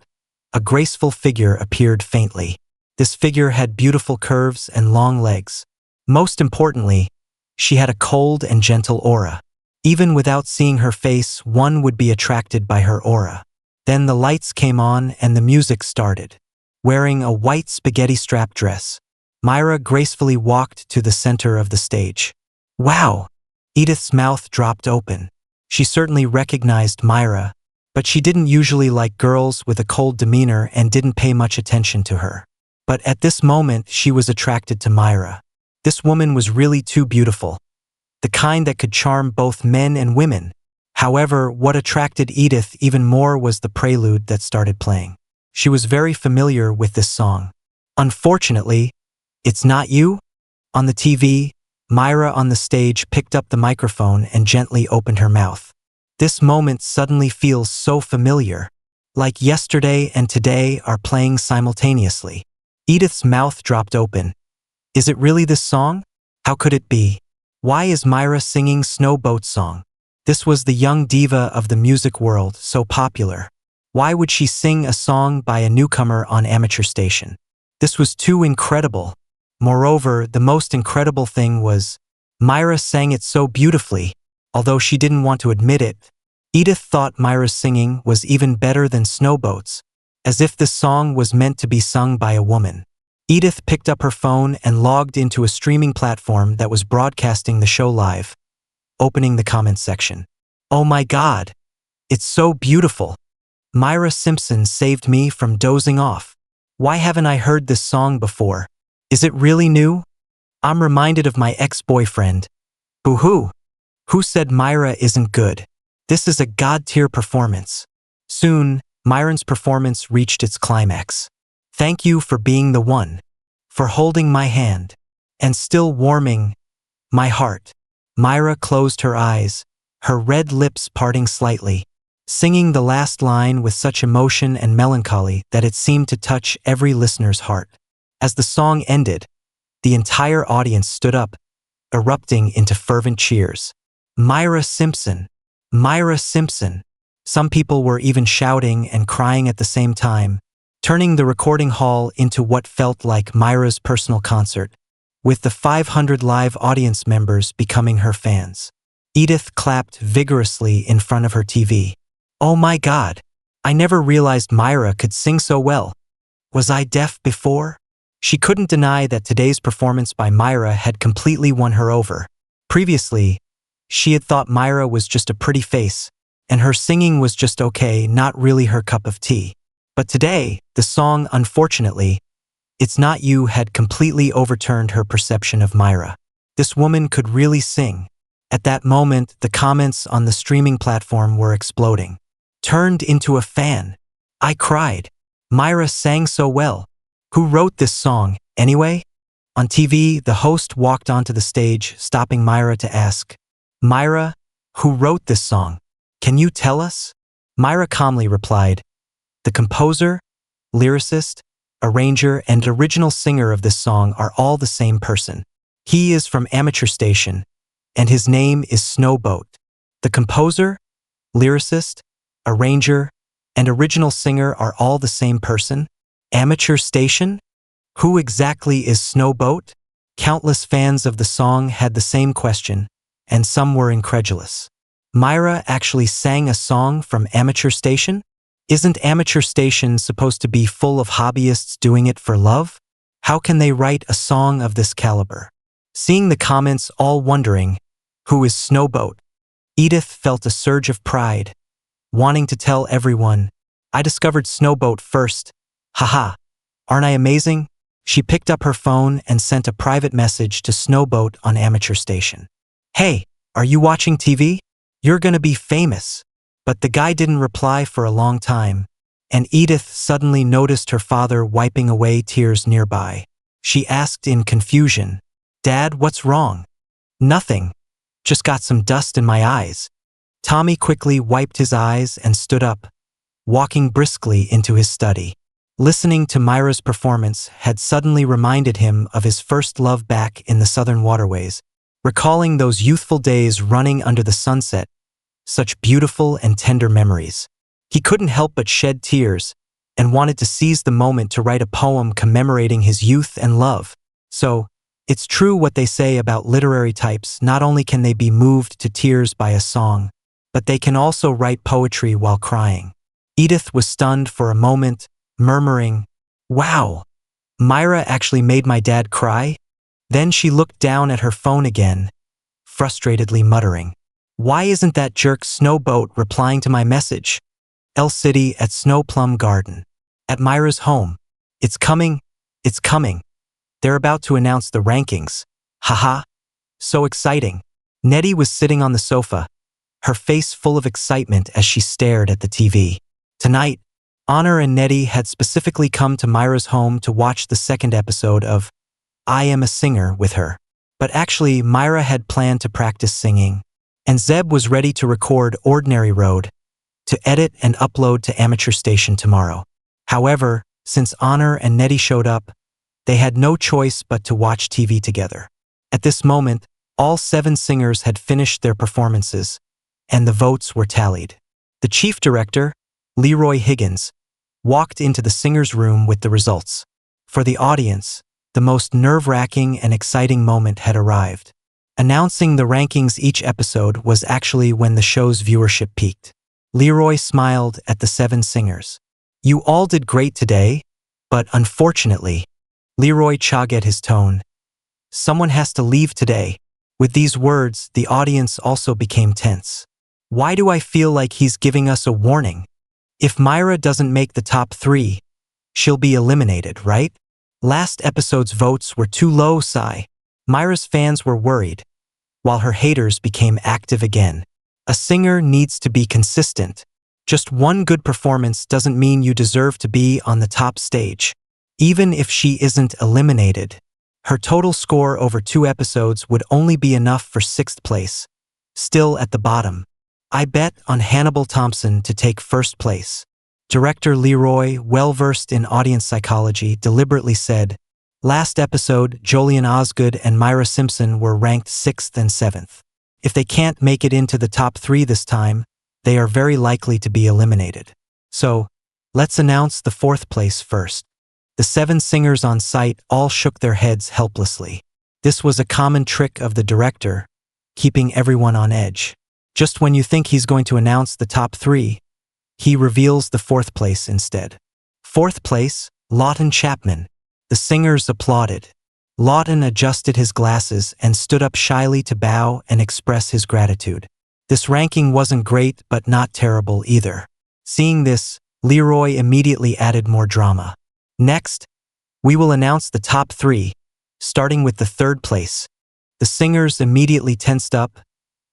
S1: a graceful figure appeared faintly. This figure had beautiful curves and long legs. Most importantly, she had a cold and gentle aura. Even without seeing her face, one would be attracted by her aura. Then the lights came on and the music started. Wearing a white spaghetti strap dress, Myra gracefully walked to the center of the stage. Wow! Edith's mouth dropped open. She certainly recognized Myra, but she didn't usually like girls with a cold demeanor and didn't pay much attention to her. But at this moment, she was attracted to Myra. This woman was really too beautiful, the kind that could charm both men and women. However, what attracted Edith even more was the prelude that started playing. She was very familiar with this song. Unfortunately, It's Not You? On the TV, Myra on the stage picked up the microphone and gently opened her mouth. This moment suddenly feels so familiar. Like yesterday and today are playing simultaneously. Edith's mouth dropped open. Is it really this song? How could it be? Why is Myra singing Snowboat Song? This was the young diva of the music world, so popular. Why would she sing a song by a newcomer on amateur station? This was too incredible. Moreover, the most incredible thing was, Myra sang it so beautifully, although she didn't want to admit it. Edith thought Myra's singing was even better than Snowboats, as if this song was meant to be sung by a woman. Edith picked up her phone and logged into a streaming platform that was broadcasting the show live, opening the comments section. Oh my God! It's so beautiful! Myra Simpson saved me from dozing off. Why haven't I heard this song before? Is it really new? I'm reminded of my ex-boyfriend. Boo-hoo! Who said Myra isn't good? This is a god-tier performance. Soon, Myron's performance reached its climax. Thank you for being the one, for holding my hand, and still warming my heart. Myra closed her eyes, her red lips parting slightly, singing the last line with such emotion and melancholy that it seemed to touch every listener's heart. As the song ended, the entire audience stood up, erupting into fervent cheers. Myra Simpson! Myra Simpson! Some people were even shouting and crying at the same time, turning the recording hall into what felt like Myra's personal concert, with the 500 live audience members becoming her fans. Edith clapped vigorously in front of her TV. Oh my God! I never realized Myra could sing so well. Was I deaf before? She couldn't deny that today's performance by Myra had completely won her over. Previously, she had thought Myra was just a pretty face, and her singing was just okay, not really her cup of tea. But today, the song, unfortunately, It's Not You, had completely overturned her perception of Myra. This woman could really sing. At that moment, the comments on the streaming platform were exploding. Turned into a fan. I cried. Myra sang so well. Who wrote this song, anyway? On TV, the host walked onto the stage, stopping Myra to ask, Myra, who wrote this song? Can you tell us? Myra calmly replied, the composer, lyricist, arranger, and original singer of this song are all the same person. He is from amateur station, and his name is Snowboat. The composer, lyricist, arranger, and original singer are all the same person? Amateur station? Who exactly is Snowboat? Countless fans of the song had the same question, and some were incredulous. Myra actually sang a song from amateur station? Isn't amateur station supposed to be full of hobbyists doing it for love? How can they write a song of this caliber? Seeing the comments all wondering, who is Snowboat? Edith felt a surge of pride, wanting to tell everyone, I discovered Snowboat first. Haha, aren't I amazing? She picked up her phone and sent a private message to Snowboat on amateur station. Hey, are you watching TV? You're gonna be famous. But the guy didn't reply for a long time, and Edith suddenly noticed her father wiping away tears nearby. She asked in confusion, Dad, what's wrong? Nothing. Just got some dust in my eyes. Tommy quickly wiped his eyes and stood up, walking briskly into his study. Listening to Myra's performance had suddenly reminded him of his first love back in the southern waterways, recalling those youthful days running under the sunset, such beautiful and tender memories. He couldn't help but shed tears and wanted to seize the moment to write a poem commemorating his youth and love. So, it's true what they say about literary types. Not only can they be moved to tears by a song, but they can also write poetry while crying. Edith was stunned for a moment, murmuring, Wow, Myra actually made my dad cry? Then she looked down at her phone again, frustratedly muttering, Why isn't that jerk Snowboat replying to my message? L City at Snow Plum Garden. At Myra's home. It's coming. It's coming. They're about to announce the rankings. Haha. So exciting. Nettie was sitting on the sofa, her face full of excitement as she stared at the TV. Tonight, Honor and Nettie had specifically come to Myra's home to watch the second episode of I Am a Singer with her. But actually, Myra had planned to practice singing and Zeb was ready to record Ordinary Road, to edit and upload to Amateur Station tomorrow. However, since Honor and Nettie showed up, they had no choice but to watch TV together. At this moment, all 7 singers had finished their performances, and the votes were tallied. The chief director, Leroy Higgins, walked into the singers' room with the results. For the audience, the most nerve-wracking and exciting moment had arrived. Announcing the rankings each episode was actually when the show's viewership peaked. Leroy smiled at the 7 singers. "You all did great today, but unfortunately," Leroy chugged his tone, "someone has to leave today." With these words, the audience also became tense. Why do I feel like he's giving us a warning? If Myra doesn't make the top 3, she'll be eliminated, right? Last episode's votes were too low, sigh. Myra's fans were worried, while her haters became active again. A singer needs to be consistent. Just one good performance doesn't mean you deserve to be on the top stage. Even if she isn't eliminated, her total score over 2 episodes would only be enough for 6th place, still at the bottom. I bet on Hannibal Thompson to take 1st place. Director Leroy, well-versed in audience psychology, deliberately said, "Last episode, Jolien Osgood and Myra Simpson were ranked 6th and 7th. If they can't make it into the top 3 this time, they are very likely to be eliminated. So, let's announce the 4th place first." The 7 singers on site all shook their heads helplessly. This was a common trick of the director, keeping everyone on edge. Just when you think he's going to announce the top 3, he reveals the 4th place instead. 4th place, Lawton Chapman. The singers applauded. Lawton adjusted his glasses and stood up shyly to bow and express his gratitude. This ranking wasn't great, but not terrible either. Seeing this, Leroy immediately added more drama. "Next, we will announce the top 3, starting with the 3rd place." The singers immediately tensed up,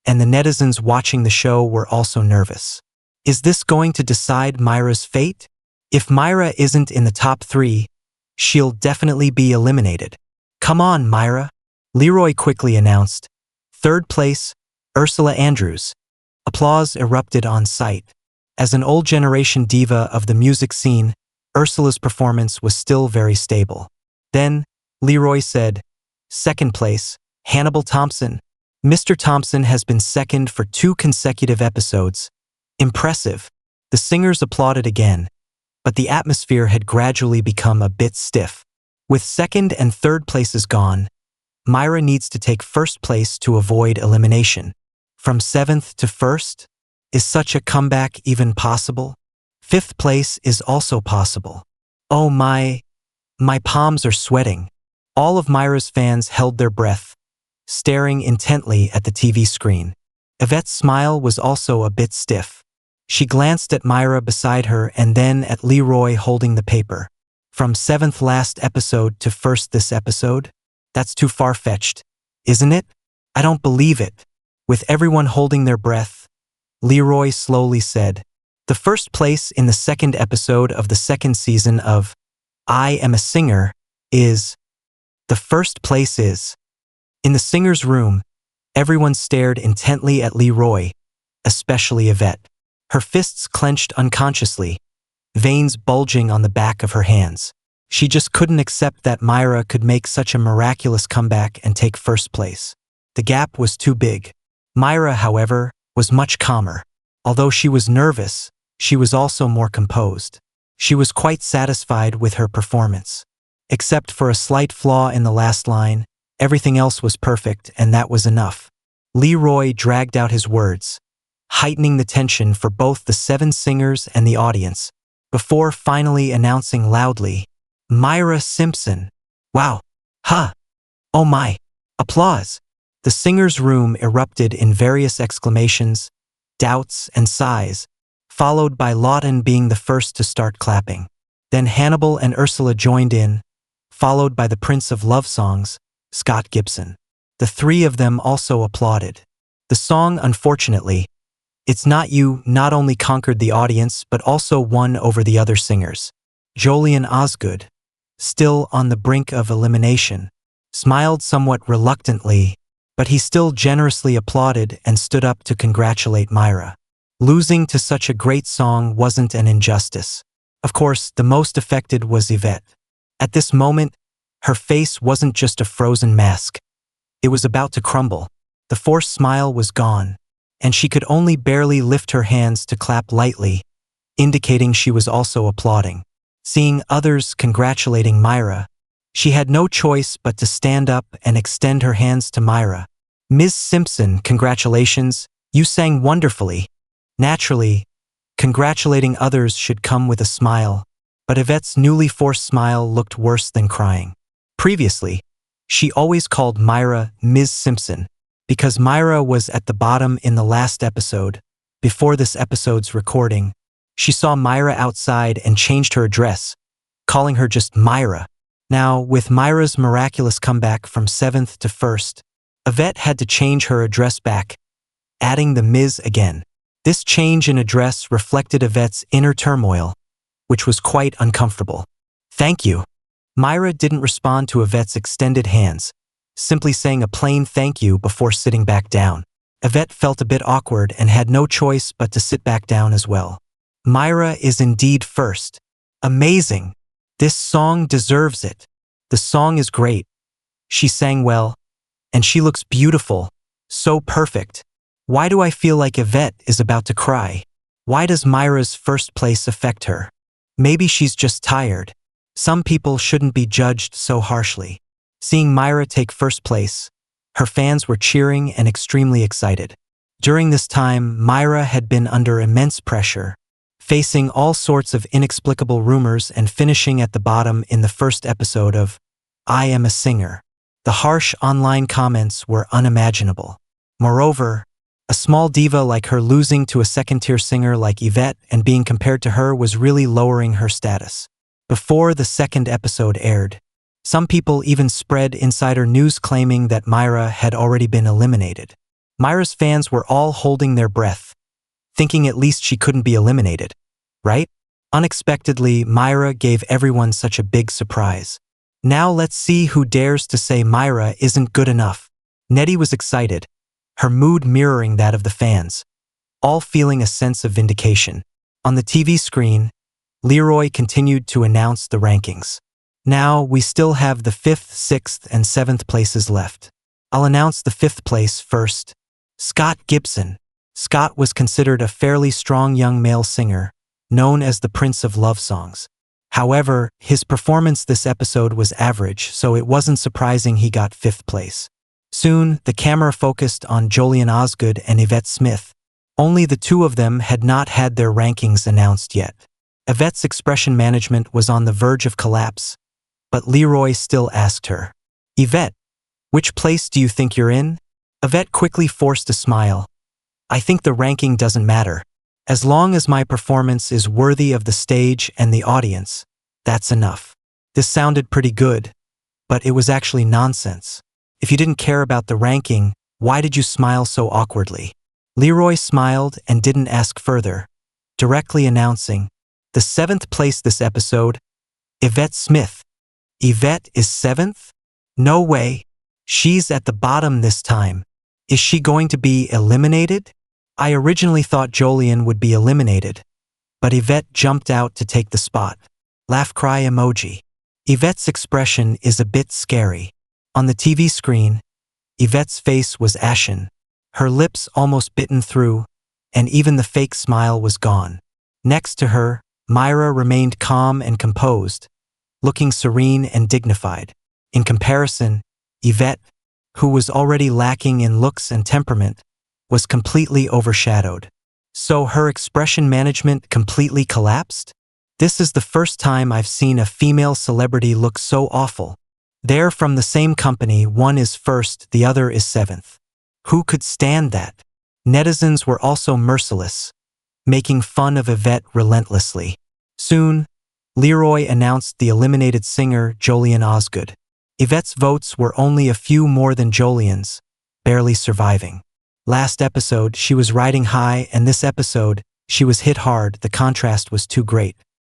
S1: and the netizens watching the show were also nervous. Is this going to decide Myra's fate? If Myra isn't in the top 3, she'll definitely be eliminated. "Come on, Myra," Leroy quickly announced. 3rd place, Ursula Andrews. Applause erupted on site. As an old generation diva of the music scene, Ursula's performance was still very stable. Then, Leroy said, "2nd place, Hannibal Thompson. Mr. Thompson has been 2nd for 2 consecutive episodes. Impressive." The singers applauded again, but the atmosphere had gradually become a bit stiff. With 2nd and 3rd places gone, Myra needs to take 1st place to avoid elimination. From 7th to 1st? Is such a comeback even possible? 5th place is also possible. Oh my palms are sweating. All of Myra's fans held their breath, staring intently at the TV screen. Yvette's smile was also a bit stiff. She glanced at Myra beside her and then at Leroy holding the paper. From 7th last episode to 1st this episode? That's too far-fetched, isn't it? I don't believe it. With everyone holding their breath, Leroy slowly said, "The 1st place in the 2nd episode of the 2nd season of I Am a Singer is... the 1st place is..." In the singer's room, everyone stared intently at Leroy, especially Yvette. Her fists clenched unconsciously, veins bulging on the back of her hands. She just couldn't accept that Myra could make such a miraculous comeback and take 1st place. The gap was too big. Myra, however, was much calmer. Although she was nervous, she was also more composed. She was quite satisfied with her performance. Except for a slight flaw in the last line, everything else was perfect, and that was enough. Leroy dragged out his words, heightening the tension for both the 7 singers and the audience, before finally announcing loudly, "Myra Simpson." Wow. Ha. Oh my. Applause. The singers' room erupted in various exclamations, doubts, and sighs, followed by Lawton being the first to start clapping. Then Hannibal and Ursula joined in, followed by the Prince of Love Songs, Scott Gibson. The 3 of them also applauded. The song, unfortunately, It's Not You, not only conquered the audience but also won over the other singers. Jolien Osgood, still on the brink of elimination, smiled somewhat reluctantly but he still generously applauded and stood up to congratulate Myra. Losing to such a great song wasn't an injustice. Of course, the most affected was Yvette. At this moment, her face wasn't just a frozen mask. It was about to crumble. The forced smile was gone, and she could only barely lift her hands to clap lightly, indicating she was also applauding. Seeing others congratulating Myra, she had no choice but to stand up and extend her hands to Myra. "Ms. Simpson, congratulations, you sang wonderfully." Naturally, congratulating others should come with a smile, but Yvette's newly forced smile looked worse than crying. Previously, she always called Myra Ms. Simpson, because Myra was at the bottom in the last episode. Before this episode's recording, she saw Myra outside and changed her address, calling her just Myra. Now, with Myra's miraculous comeback from 7th to 1st, Yvette had to change her address back, adding the Ms. again. This change in address reflected Yvette's inner turmoil, which was quite uncomfortable. "Thank you." Myra didn't respond to Yvette's extended hands, simply saying a plain thank you before sitting back down. Yvette felt a bit awkward and had no choice but to sit back down as well. "Myra is indeed first. Amazing. This song deserves it. The song is great. She sang well, and she looks beautiful, so perfect. Why do I feel like Yvette is about to cry? Why does Myra's first place affect her? Maybe she's just tired. Some people shouldn't be judged so harshly." Seeing Myra take first place, her fans were cheering and extremely excited. During this time, Myra had been under immense pressure, facing all sorts of inexplicable rumors and finishing at the bottom in the first episode of I Am a Singer. The harsh online comments were unimaginable. Moreover, a small diva like her losing to a second-tier singer like Yvette and being compared to her was really lowering her status. Before the second episode aired, some people even spread insider news claiming that Myra had already been eliminated. Myra's fans were all holding their breath, thinking at least she couldn't be eliminated, right? Unexpectedly, Myra gave everyone such a big surprise. Now let's see who dares to say Myra isn't good enough. Nettie was excited, her mood mirroring that of the fans, all feeling a sense of vindication. On the TV screen, Leroy continued to announce the rankings. Now we still have the 5th, 6th, and 7th places left. I'll announce the 5th place first. Scott Gibson. Scott was considered a fairly strong young male singer, known as the Prince of Love Songs. However, his performance this episode was average, so it wasn't surprising he got 5th place. Soon, the camera focused on Jolien Osgood and Yvette Smith. Only the two of them had not had their rankings announced yet. Yvette's expression management was on the verge of collapse, but Leroy still asked her, "Yvette, which place do you think you're in?" Yvette quickly forced a smile. "I think the ranking doesn't matter. As long as my performance is worthy of the stage and the audience, that's enough." This sounded pretty good, but it was actually nonsense. If you didn't care about the ranking, why did you smile so awkwardly? Leroy smiled and didn't ask further, directly announcing, "The 7th place this episode, Yvette Smith." Yvette is 7th? No way. She's at the bottom this time. Is she going to be eliminated? I originally thought Jolien would be eliminated, but Yvette jumped out to take the spot. Laugh cry emoji. Yvette's expression is a bit scary. On the TV screen, Yvette's face was ashen, her lips almost bitten through, and even the fake smile was gone. Next to her, Myra remained calm and composed, looking serene and dignified. In comparison, Yvette, who was already lacking in looks and temperament, was completely overshadowed. So her expression management completely collapsed? This is the first time I've seen a female celebrity look so awful. They're from the same company, one is 1st, the other is 7th. Who could stand that? Netizens were also merciless, making fun of Yvette relentlessly. Soon, Leroy announced the eliminated singer Jolien Osgood. Yvette's votes were only a few more than Jolien's, barely surviving. Last episode, she was riding high, and this episode, she was hit hard. The contrast was too great.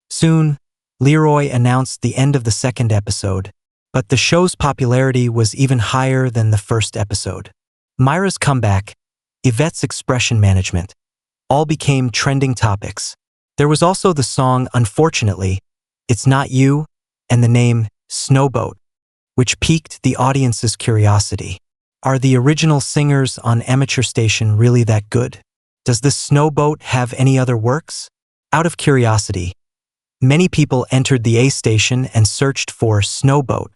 S1: Soon, Leroy announced the end of the 2nd episode, but the show's popularity was even higher than the 1st episode. Myra's comeback, Yvette's expression management, all became trending topics. There was also the song Unfortunately, It's Not You, and the name Snowboat, which piqued the audience's curiosity. Are the original singers on Amateur Station really that good? Does this Snowboat have any other works? Out of curiosity, many people entered the A station and searched for Snowboat,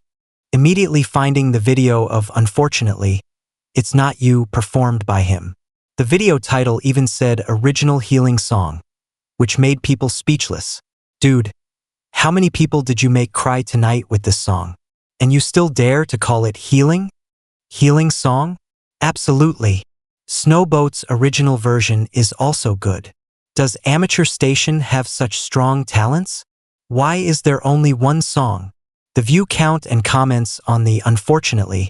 S1: immediately finding the video of Unfortunately, It's Not You performed by him. The video title even said Original Healing Song, which made people speechless. Dude, how many people did you make cry tonight with this song? And you still dare to call it healing? Healing song? Absolutely. Snowboat's original version is also good. Does Amateur Station have such strong talents? Why is there only one song? The view count and comments on the Unfortunately,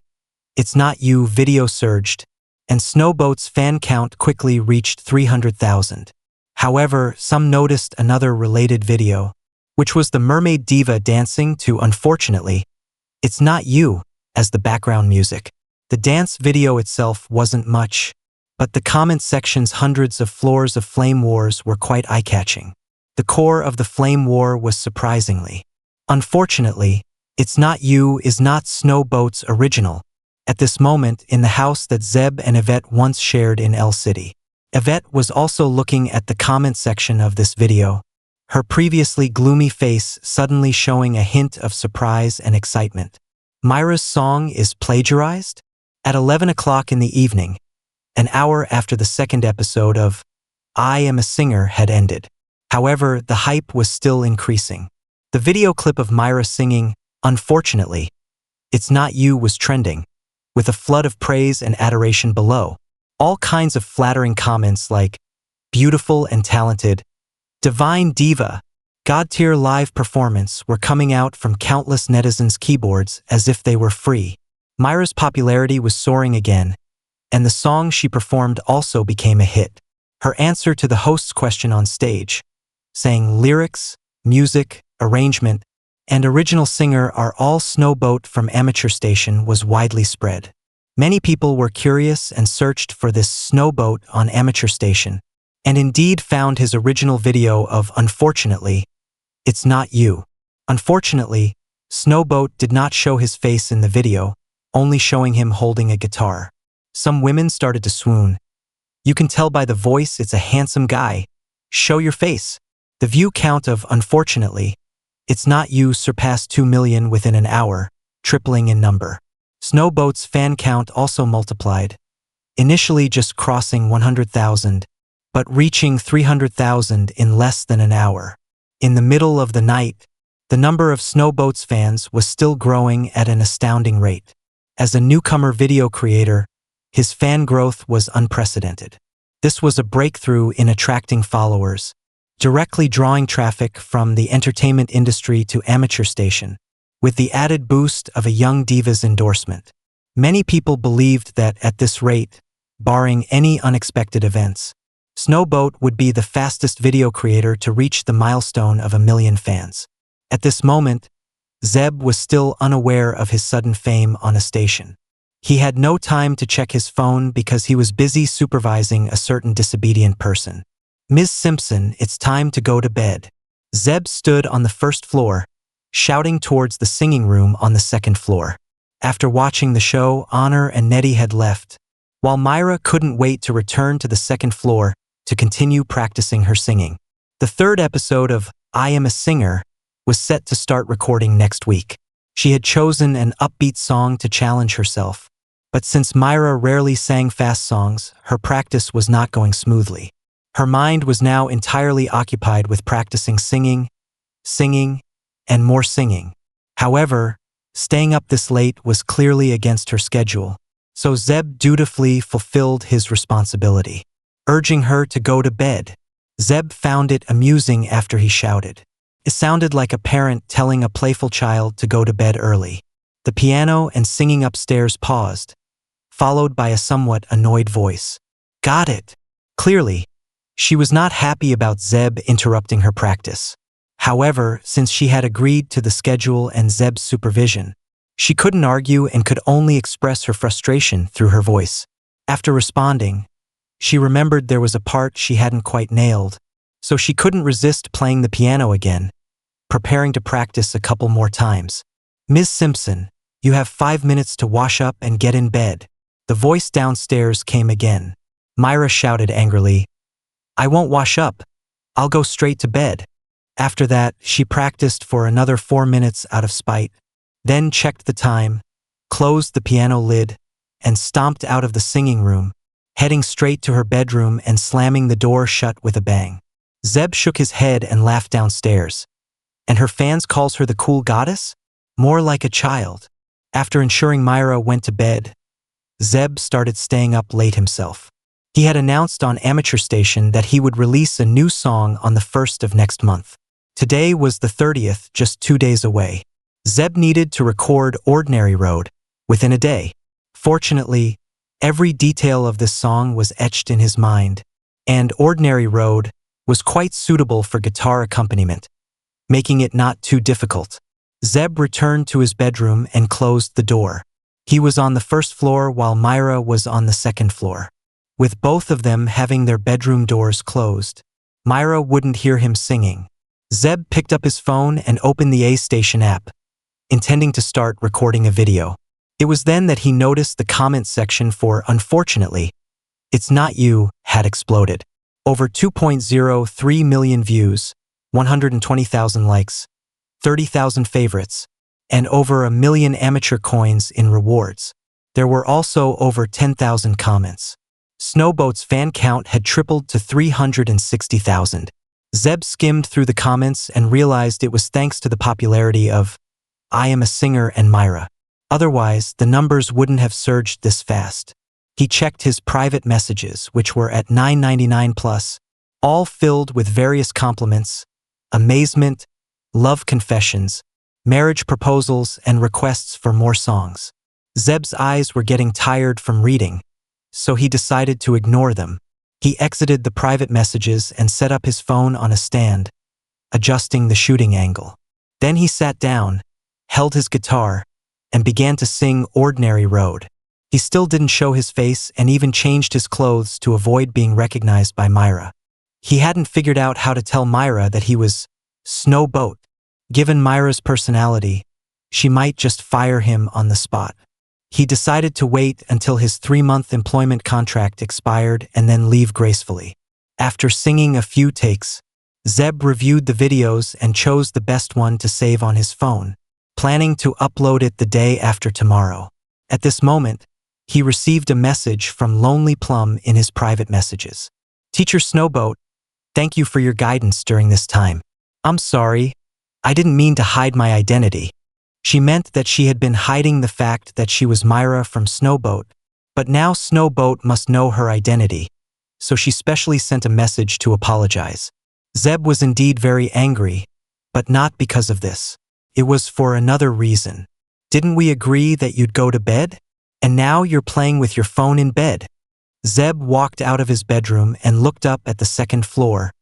S1: It's Not You video surged, and Snowboat's fan count quickly reached 300,000. However, some noticed another related video, which was the mermaid diva dancing to Unfortunately, It's Not You as the background music. The dance video itself wasn't much, but the comment section's hundreds of floors of flame wars were quite eye-catching. The core of the flame war was surprisingly. Unfortunately, It's Not You is not Snowboat's original, at this moment in the house that Zeb and Yvette once shared in L City. Yvette was also looking at the comment section of this video, her previously gloomy face suddenly showing a hint of surprise and excitement. Myra's song is plagiarized? At 11 o'clock in the evening, an hour after the second episode of I Am a Singer had ended. However, the hype was still increasing. The video clip of Myra singing, Unfortunately, It's Not You was trending, with a flood of praise and adoration below. All kinds of flattering comments like, beautiful and talented, divine diva, god-tier live performance were coming out from countless netizens' keyboards as if they were free. Myra's popularity was soaring again, and the song she performed also became a hit. Her answer to the host's question on stage, saying lyrics, music, arrangement, and original singer are all Snowboat from Amateur Station was widely spread. Many people were curious and searched for this Snowboat on Amateur Station, and indeed found his original video of Unfortunately, It's Not You. Unfortunately, Snowboat did not show his face in the video, only showing him holding a guitar. Some women started to swoon. You can tell by the voice it's a handsome guy. Show your face. The view count of Unfortunately, It's Not You surpassed 2 million within an hour, tripling in number. Snowboat's fan count also multiplied, initially just crossing 100,000, but reaching 300,000 in less than an hour. In the middle of the night, the number of Snowboat's fans was still growing at an astounding rate. As a newcomer video creator, his fan growth was unprecedented. This was a breakthrough in attracting followers, directly drawing traffic from the entertainment industry to Amateur Station, with the added boost of a young diva's endorsement. Many people believed that at this rate, barring any unexpected events, Snowboat would be the fastest video creator to reach the milestone of 1 million fans. At this moment, Zeb was still unaware of his sudden fame on a station. He had no time to check his phone because he was busy supervising a certain disobedient person. Ms. Simpson, it's time to go to bed. Zeb stood on the first floor, shouting towards the singing room on the second floor. After watching the show, Honor and Nettie had left, while Myra couldn't wait to return to the second floor to continue practicing her singing. The third episode of I Am a Singer was set to start recording next week. She had chosen an upbeat song to challenge herself, but since Myra rarely sang fast songs, her practice was not going smoothly. Her mind was now entirely occupied with practicing singing, and more singing. However, staying up this late was clearly against her schedule, so Zeb dutifully fulfilled his responsibility, urging her to go to bed. Zeb found it amusing after he shouted. It sounded like a parent telling a playful child to go to bed early. The piano and singing upstairs paused, followed by a somewhat annoyed voice. Got it. Clearly, she was not happy about Zeb interrupting her practice. However, since she had agreed to the schedule and Zeb's supervision, she couldn't argue and could only express her frustration through her voice. After responding, she remembered there was a part she hadn't quite nailed, so she couldn't resist playing the piano again, preparing to practice a couple more times. "Ms. Simpson, you have 5 minutes to wash up and get in bed." The voice downstairs came again. Myra shouted angrily, "I won't wash up. I'll go straight to bed." After that, she practiced for another 4 minutes out of spite, then checked the time, closed the piano lid, and stomped out of the singing room, heading straight to her bedroom and slamming the door shut with a bang. Zeb shook his head and laughed downstairs. "And her fans calls her the cool goddess? More like a child." After ensuring Myra went to bed, Zeb started staying up late himself. He had announced on amateur station that he would release a new song on the 1st of next month. Today was the 30th, just 2 days away. Zeb needed to record Ordinary Road within a day. Fortunately, every detail of this song was etched in his mind, and Ordinary Road was quite suitable for guitar accompaniment, making it not too difficult. Zeb returned to his bedroom and closed the door. He was on the first floor while Myra was on the second floor. With both of them having their bedroom doors closed, Myra wouldn't hear him singing. Zeb picked up his phone and opened the A Station app, intending to start recording a video. It was then that he noticed the comment section for "Unfortunately, It's Not You" had exploded. Over 2.03 million views, 120,000 likes, 30,000 favorites, and over 1 million amateur coins in rewards. There were also over 10,000 comments. Snowboat's fan count had tripled to 360,000. Zeb skimmed through the comments and realized it was thanks to the popularity of "I Am a Singer" and Myra. Otherwise, the numbers wouldn't have surged this fast. He checked his private messages, which were at 999 plus, all filled with various compliments, amazement, love confessions, marriage proposals, and requests for more songs. Zeb's eyes were getting tired from reading, so he decided to ignore them. He exited the private messages and set up his phone on a stand, adjusting the shooting angle. Then he sat down, held his guitar, and began to sing Ordinary Road. He still didn't show his face and even changed his clothes to avoid being recognized by Myra. He hadn't figured out how to tell Myra that he was Snowboat. Given Myra's personality, she might just fire him on the spot. He decided to wait until his 3-month employment contract expired and then leave gracefully. After singing a few takes, Zeb reviewed the videos and chose the best one to save on his phone, planning to upload it the day after tomorrow. At this moment, he received a message from Lonely Plum in his private messages. "Teacher Snowboat, thank you for your guidance during this time. I'm sorry, I didn't mean to hide my identity." She meant that she had been hiding the fact that she was Myra from Snowboat, but now Snowboat must know her identity, so she specially sent a message to apologize. Zeb was indeed very angry, but not because of this. It was for another reason. "Didn't we agree that you'd go to bed? And now you're playing with your phone in bed." Zeb walked out of his bedroom and looked up at the second floor,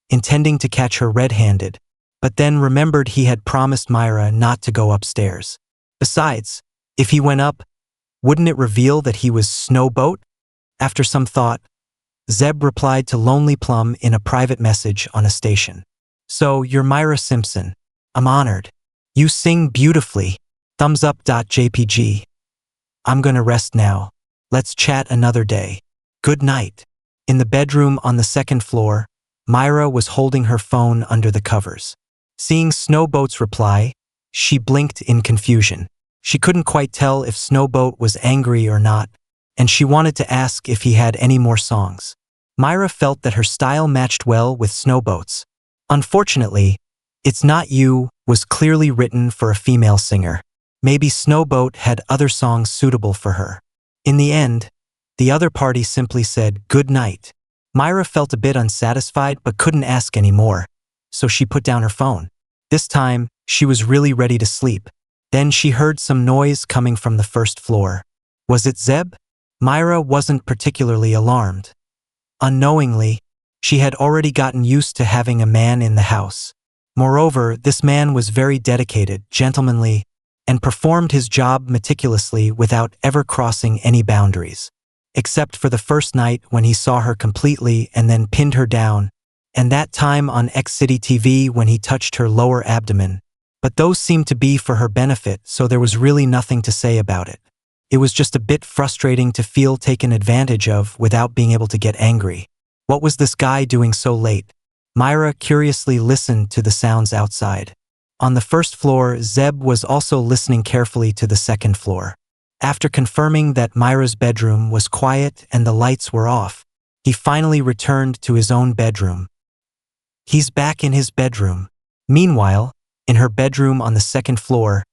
S1: intending to catch her red-handed, but then remembered he had promised Myra not to go upstairs. Besides, if he went up, wouldn't it reveal that he was Snowboat? After some thought, Zeb replied to Lonely Plum in a private message on a station. "So, you're Myra Simpson. I'm honored. You sing beautifully. Thumbs up.jpg. I'm gonna rest now. Let's chat another day. Good night." In the bedroom on the second floor, Myra was holding her phone under the covers. Seeing Snowboat's reply, she blinked in confusion. She couldn't quite tell if Snowboat was angry or not, and she wanted to ask if he had any more songs. Myra felt that her style matched well with Snowboat's. Unfortunately, "It's Not You" was clearly written for a female singer. Maybe Snowboat had other songs suitable for her. In the end, the other party simply said good night. Myra felt a bit unsatisfied but couldn't ask any more, so she put down her phone. This time, she was really ready to sleep. Then she heard some noise coming from the first floor. Was it Zeb? Myra wasn't particularly alarmed. Unknowingly, she had already gotten used to having a man in the house. Moreover, this man was very dedicated, gentlemanly, and performed his job meticulously without ever crossing any boundaries. except for the first night when he saw her completely and then pinned her down, and that time on X City TV when he touched her lower abdomen. But those seemed to be for her benefit, so there was really nothing to say about it. It was just a bit frustrating to feel taken advantage of without being able to get angry. What was this guy doing so late? Myra curiously listened to the sounds outside. On the first floor, Zeb was also listening carefully to the second floor. After confirming that Myra's bedroom was quiet and the lights were off, he finally returned to his own bedroom. He's back in his bedroom. Meanwhile, in her bedroom on the second floor,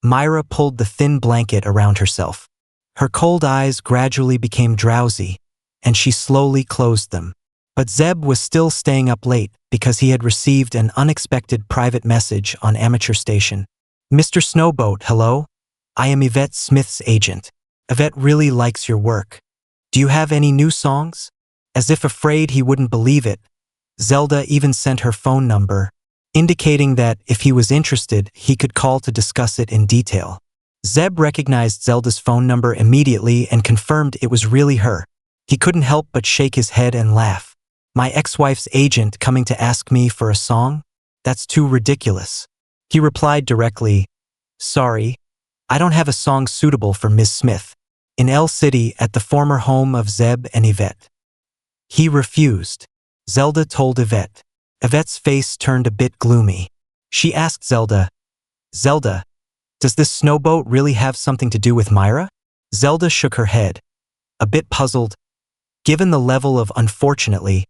S1: Myra pulled the thin blanket around herself. Her cold eyes gradually became drowsy, and she slowly closed them. But Zeb was still staying up late because he had received an unexpected private message on amateur station. "Mr. Snowboat, hello? I am Yvette Smith's agent. Yvette really likes your work. Do you have any new songs?" As if afraid he wouldn't believe it, Zelda even sent her phone number, indicating that if he was interested, he could call to discuss it in detail. Zeb recognized Zelda's phone number immediately and confirmed it was really her. He couldn't help but shake his head and laugh. "My ex-wife's agent coming to ask me for a song? That's too ridiculous." He replied directly, "Sorry, I don't have a song suitable for Ms. Smith, in L City at the former home of Zeb and Yvette." He refused. Zelda told Yvette. Yvette's face turned a bit gloomy. She asked Zelda, "Does this snowboat really have something to do with Myra?" Zelda shook her head, a bit puzzled. Given the level of "unfortunately,"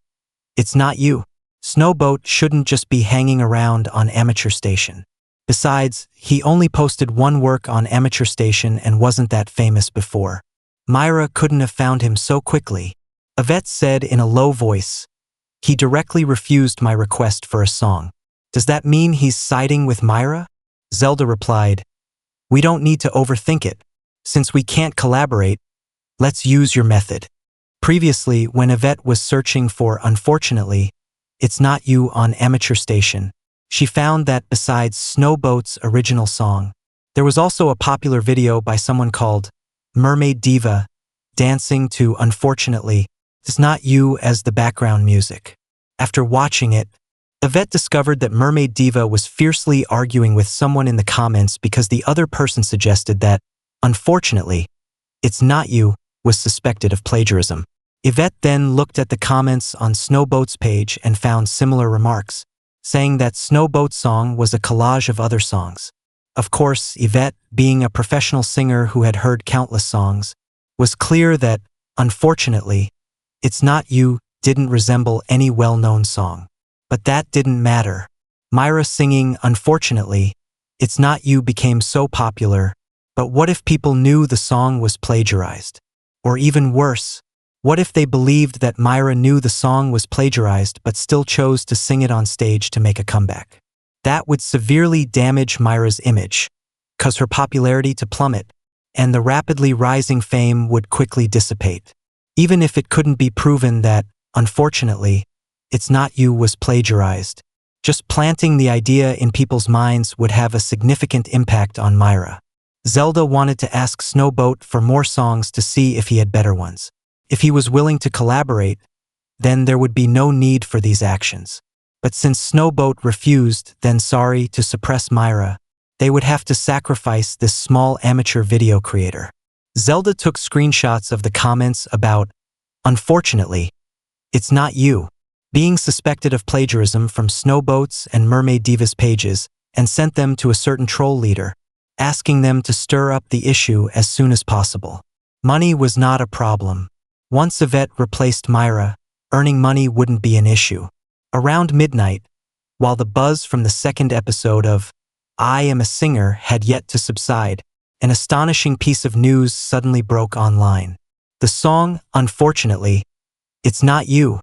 S1: it's not you. Snowboat shouldn't just be hanging around on amateur station. Besides, he only posted one work on amateur station and wasn't that famous before. Myra couldn't have found him so quickly. Yvette said in a low voice, "He directly refused my request for a song. Does that mean he's siding with Myra?" Zelda replied, "We don't need to overthink it. Since we can't collaborate, let's use your method." Previously, when Yvette was searching for "Unfortunately, It's Not You" on amateur station, she found that besides Snowboat's original song, there was also a popular video by someone called Mermaid Diva dancing to "Unfortunately, It's Not You" as the background music. After watching it, Yvette discovered that Mermaid Diva was fiercely arguing with someone in the comments because the other person suggested that "Unfortunately, It's Not You" was suspected of plagiarism. Yvette then looked at the comments on Snowboat's page and found similar remarks, saying that Snowboat's song was a collage of other songs. Of course, Yvette, being a professional singer who had heard countless songs, was clear that "Unfortunately, It's Not You" didn't resemble any well-known song. But that didn't matter. Myra singing "Unfortunately, It's Not You" became so popular, but what if people knew the song was plagiarized? Or even worse, what if they believed that Myra knew the song was plagiarized but still chose to sing it on stage to make a comeback? That would severely damage Myra's image, cause her popularity to plummet, and the rapidly rising fame would quickly dissipate. Even if it couldn't be proven that "Unfortunately, It's Not You" was plagiarized, just planting the idea in people's minds would have a significant impact on Myra. Zelda wanted to ask Snowboat for more songs to see if he had better ones. If he was willing to collaborate, then there would be no need for these actions. But since Snowboat refused, then sorry, to suppress Myra, they would have to sacrifice this small amateur video creator. Zelda took screenshots of the comments about "Unfortunately, It's Not You" being suspected of plagiarism from Snowboat's and Mermaid Diva's pages and sent them to a certain troll leader, asking them to stir up the issue as soon as possible. Money was not a problem. Once Yvette replaced Myra, earning money wouldn't be an issue. Around midnight, while the buzz from the second episode of I Am a Singer had yet to subside, an astonishing piece of news suddenly broke online. The song "Unfortunately, It's Not You,"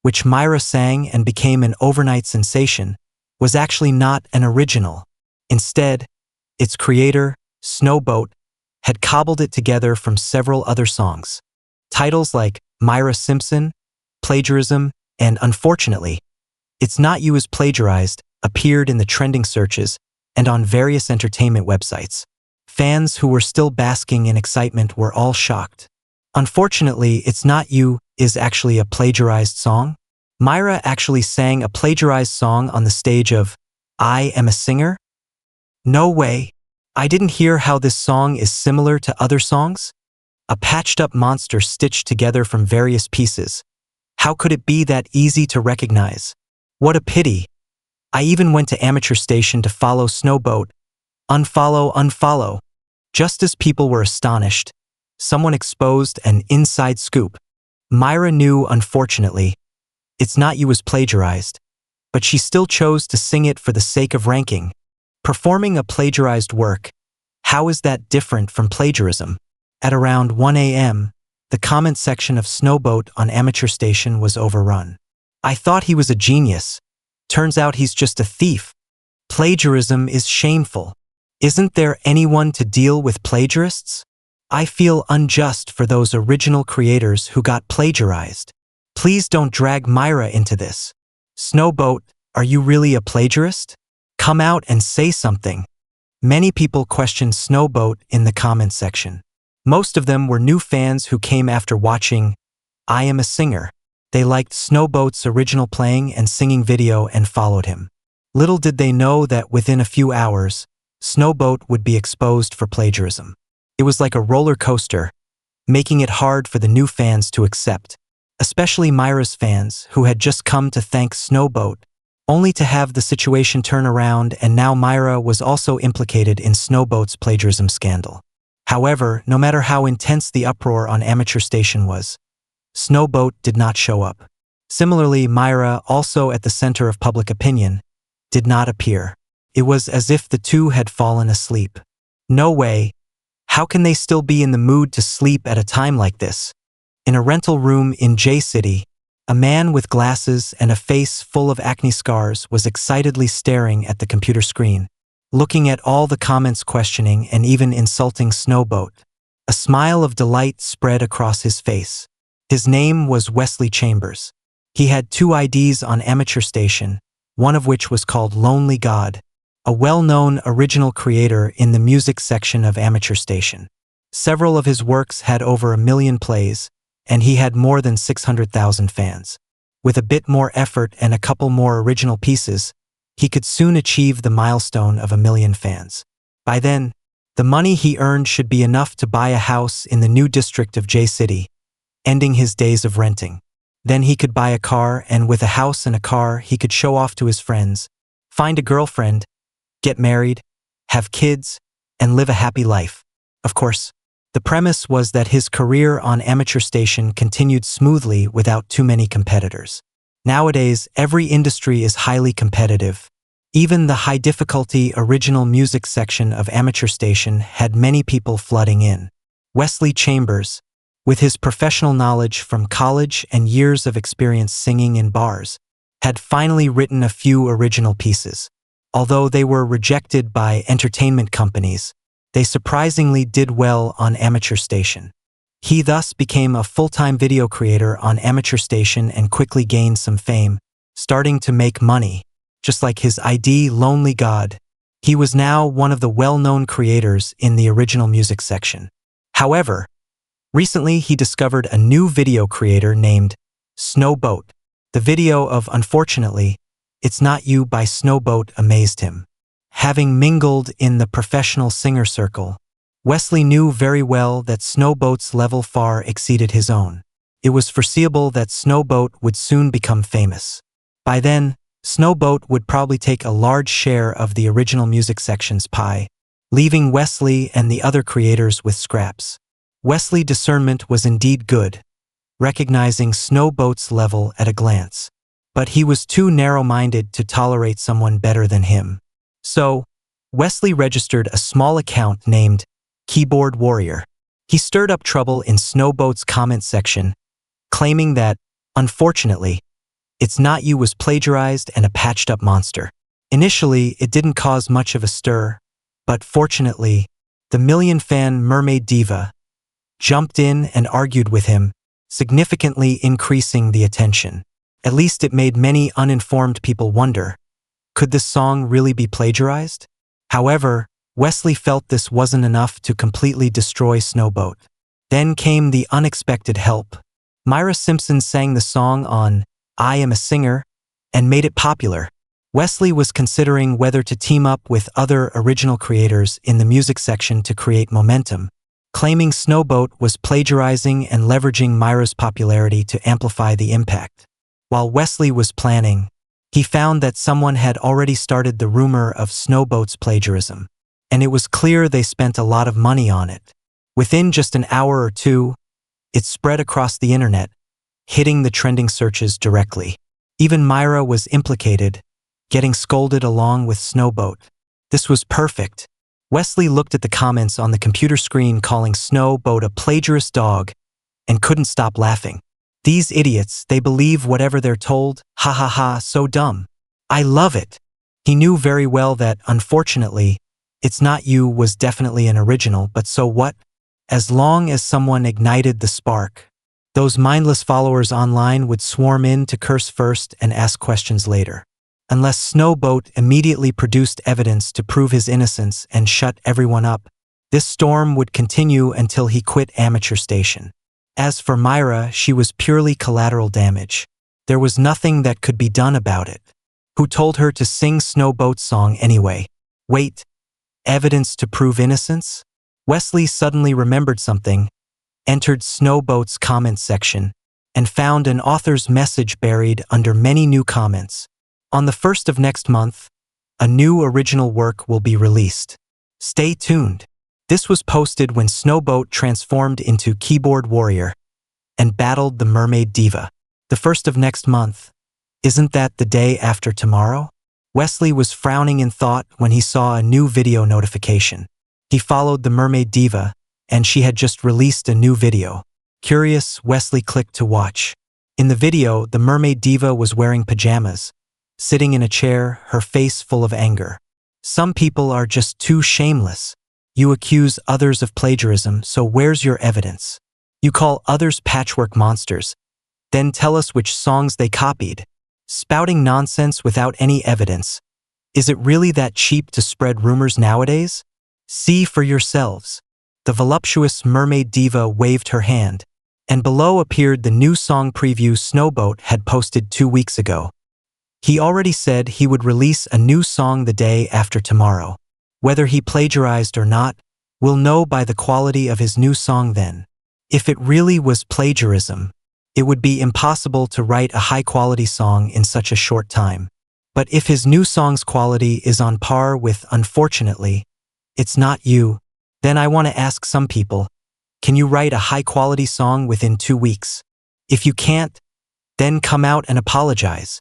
S1: which Myra sang and became an overnight sensation, was actually not an original. Instead, its creator, Snowboat, had cobbled it together from several other songs. Titles like "Myra Simpson," "Plagiarism," and "Unfortunately, It's Not You" is plagiarized appeared in the trending searches and on various entertainment websites. Fans who were still basking in excitement were all shocked. Unfortunately, It's Not You is actually a plagiarized song? Myra actually sang a plagiarized song on the stage of I Am a Singer? No way. I didn't hear how this song is similar to other songs. A patched-up monster stitched together from various pieces. How could it be that easy to recognize? What a pity. I even went to Amateur Station to follow Snowboat. Unfollow, unfollow. Just as people were astonished, someone exposed an inside scoop. Myra knew, unfortunately, It's Not You was plagiarized, but she still chose to sing it for the sake of ranking. Performing a plagiarized work, how is that different from plagiarism? At around 1 a.m., the comment section of Snowboat on Amateur Station was overrun. I thought he was a genius. Turns out he's just a thief. Plagiarism is shameful. Isn't there anyone to deal with plagiarists? I feel unjust for those original creators who got plagiarized. Please don't drag Myra into this. Snowboat, are you really a plagiarist? Come out and say something. Many people questioned Snowboat in the comment section. Most of them were new fans who came after watching I Am a Singer. They liked Snowboat's original playing and singing video and followed him. Little did they know that within a few hours, Snowboat would be exposed for plagiarism. It was like a roller coaster, making it hard for the new fans to accept, especially Myra's fans who had just come to thank Snowboat, only to have the situation turn around, and now Myra was also implicated in Snowboat's plagiarism scandal. However, no matter how intense the uproar on Amateur Station was, Snowboat did not show up. Similarly, Myra, also at the center of public opinion, did not appear. It was as if the two had fallen asleep. No way. How can they still be in the mood to sleep at a time like this? In a rental room in J-City, a man with glasses and a face full of acne scars was excitedly staring at the computer screen, looking at all the comments, questioning and even insulting Snowboat. A smile of delight spread across his face. His name was Wesley Chambers. He had 2 IDs on Amateur Station, one of which was called Lonely God, a well-known original creator in the music section of Amateur Station. Several of his works had over 1 million plays, and he had more than 600,000 fans. With a bit more effort and a couple more original pieces, he could soon achieve the milestone of 1 million fans. By then, the money he earned should be enough to buy a house in the new district of J-City, ending his days of renting. Then he could buy a car, and with a house and a car, he could show off to his friends, find a girlfriend, get married, have kids, and live a happy life. Of course, the premise was that his career on Amateur Station continued smoothly without too many competitors. Nowadays, every industry is highly competitive. Even the high-difficulty original music section of Amateur Station had many people flooding in. Wesley Chambers, with his professional knowledge from college and years of experience singing in bars, had finally written a few original pieces. Although they were rejected by entertainment companies, they surprisingly did well on Amateur Station. He thus became a full-time video creator on Amateur Station and quickly gained some fame, starting to make money. Just like his ID Lonely God, he was now one of the well-known creators in the original music section. However, recently he discovered a new video creator named Snowboat. The video of Unfortunately, It's Not You by Snowboat amazed him. Having mingled in the professional singer circle, Wesley knew very well that Snowboat's level far exceeded his own. It was foreseeable that Snowboat would soon become famous. By then, Snowboat would probably take a large share of the original music section's pie, leaving Wesley and the other creators with scraps. Wesley's discernment was indeed good, recognizing Snowboat's level at a glance. But he was too narrow-minded to tolerate someone better than him. So, Wesley registered a small account named Keyboard Warrior. He stirred up trouble in Snowboat's comment section, claiming that, unfortunately, It's Not You was plagiarized and a patched-up monster. Initially, it didn't cause much of a stir, but fortunately, the million-fan mermaid diva jumped in and argued with him, significantly increasing the attention. At least it made many uninformed people wonder, could this song really be plagiarized? However, Wesley felt this wasn't enough to completely destroy Snowboat. Then came the unexpected help. Myra Simpson sang the song on I Am a Singer and made it popular. Wesley was considering whether to team up with other original creators in the music section to create momentum, claiming Snowboat was plagiarizing and leveraging Myra's popularity to amplify the impact. While Wesley was planning, he found that someone had already started the rumor of Snowboat's plagiarism, and it was clear they spent a lot of money on it. Within just an hour or two, it spread across the internet, hitting the trending searches directly. Even Myra was implicated, getting scolded along with Snowboat. This was perfect. Wesley looked at the comments on the computer screen calling Snowboat a plagiarist dog and couldn't stop laughing. These idiots, they believe whatever they're told, ha ha ha, so dumb. I love it. He knew very well that, unfortunately, It's Not You was definitely an original, but so what? As long as someone ignited the spark, those mindless followers online would swarm in to curse first and ask questions later. Unless Snowboat immediately produced evidence to prove his innocence and shut everyone up, this storm would continue until he quit amateur station. As for Myra, she was purely collateral damage. There was nothing that could be done about it. Who told her to sing Snowboat's song anyway? Wait, evidence to prove innocence? Wesley suddenly remembered something, entered Snowboat's comment section, and found an author's message buried under many new comments. On the 1st of next month, a new original work will be released. Stay tuned. This was posted when Snowboat transformed into keyboard warrior and battled the mermaid diva. The 1st of next month. Isn't that the day after tomorrow? Wesley was frowning in thought when he saw a new video notification. He followed the mermaid diva, and she had just released a new video. Curious, Wesley clicked to watch. In the video, the mermaid diva was wearing pajamas, sitting in a chair, her face full of anger. Some people are just too shameless. You accuse others of plagiarism, so where's your evidence? You call others patchwork monsters, then tell us which songs they copied. Spouting nonsense without any evidence. Is it really that cheap to spread rumors nowadays? See for yourselves. The voluptuous mermaid diva waved her hand, and below appeared the new song preview Snowboat had posted 2 weeks ago. He already said he would release a new song the day after tomorrow. Whether he plagiarized or not, we'll know by the quality of his new song then. If it really was plagiarism, it would be impossible to write a high-quality song in such a short time. But if his new song's quality is on par with, unfortunately, It's Not You, then I want to ask some people, can you write a high-quality song within 2 weeks? If you can't, then come out and apologize.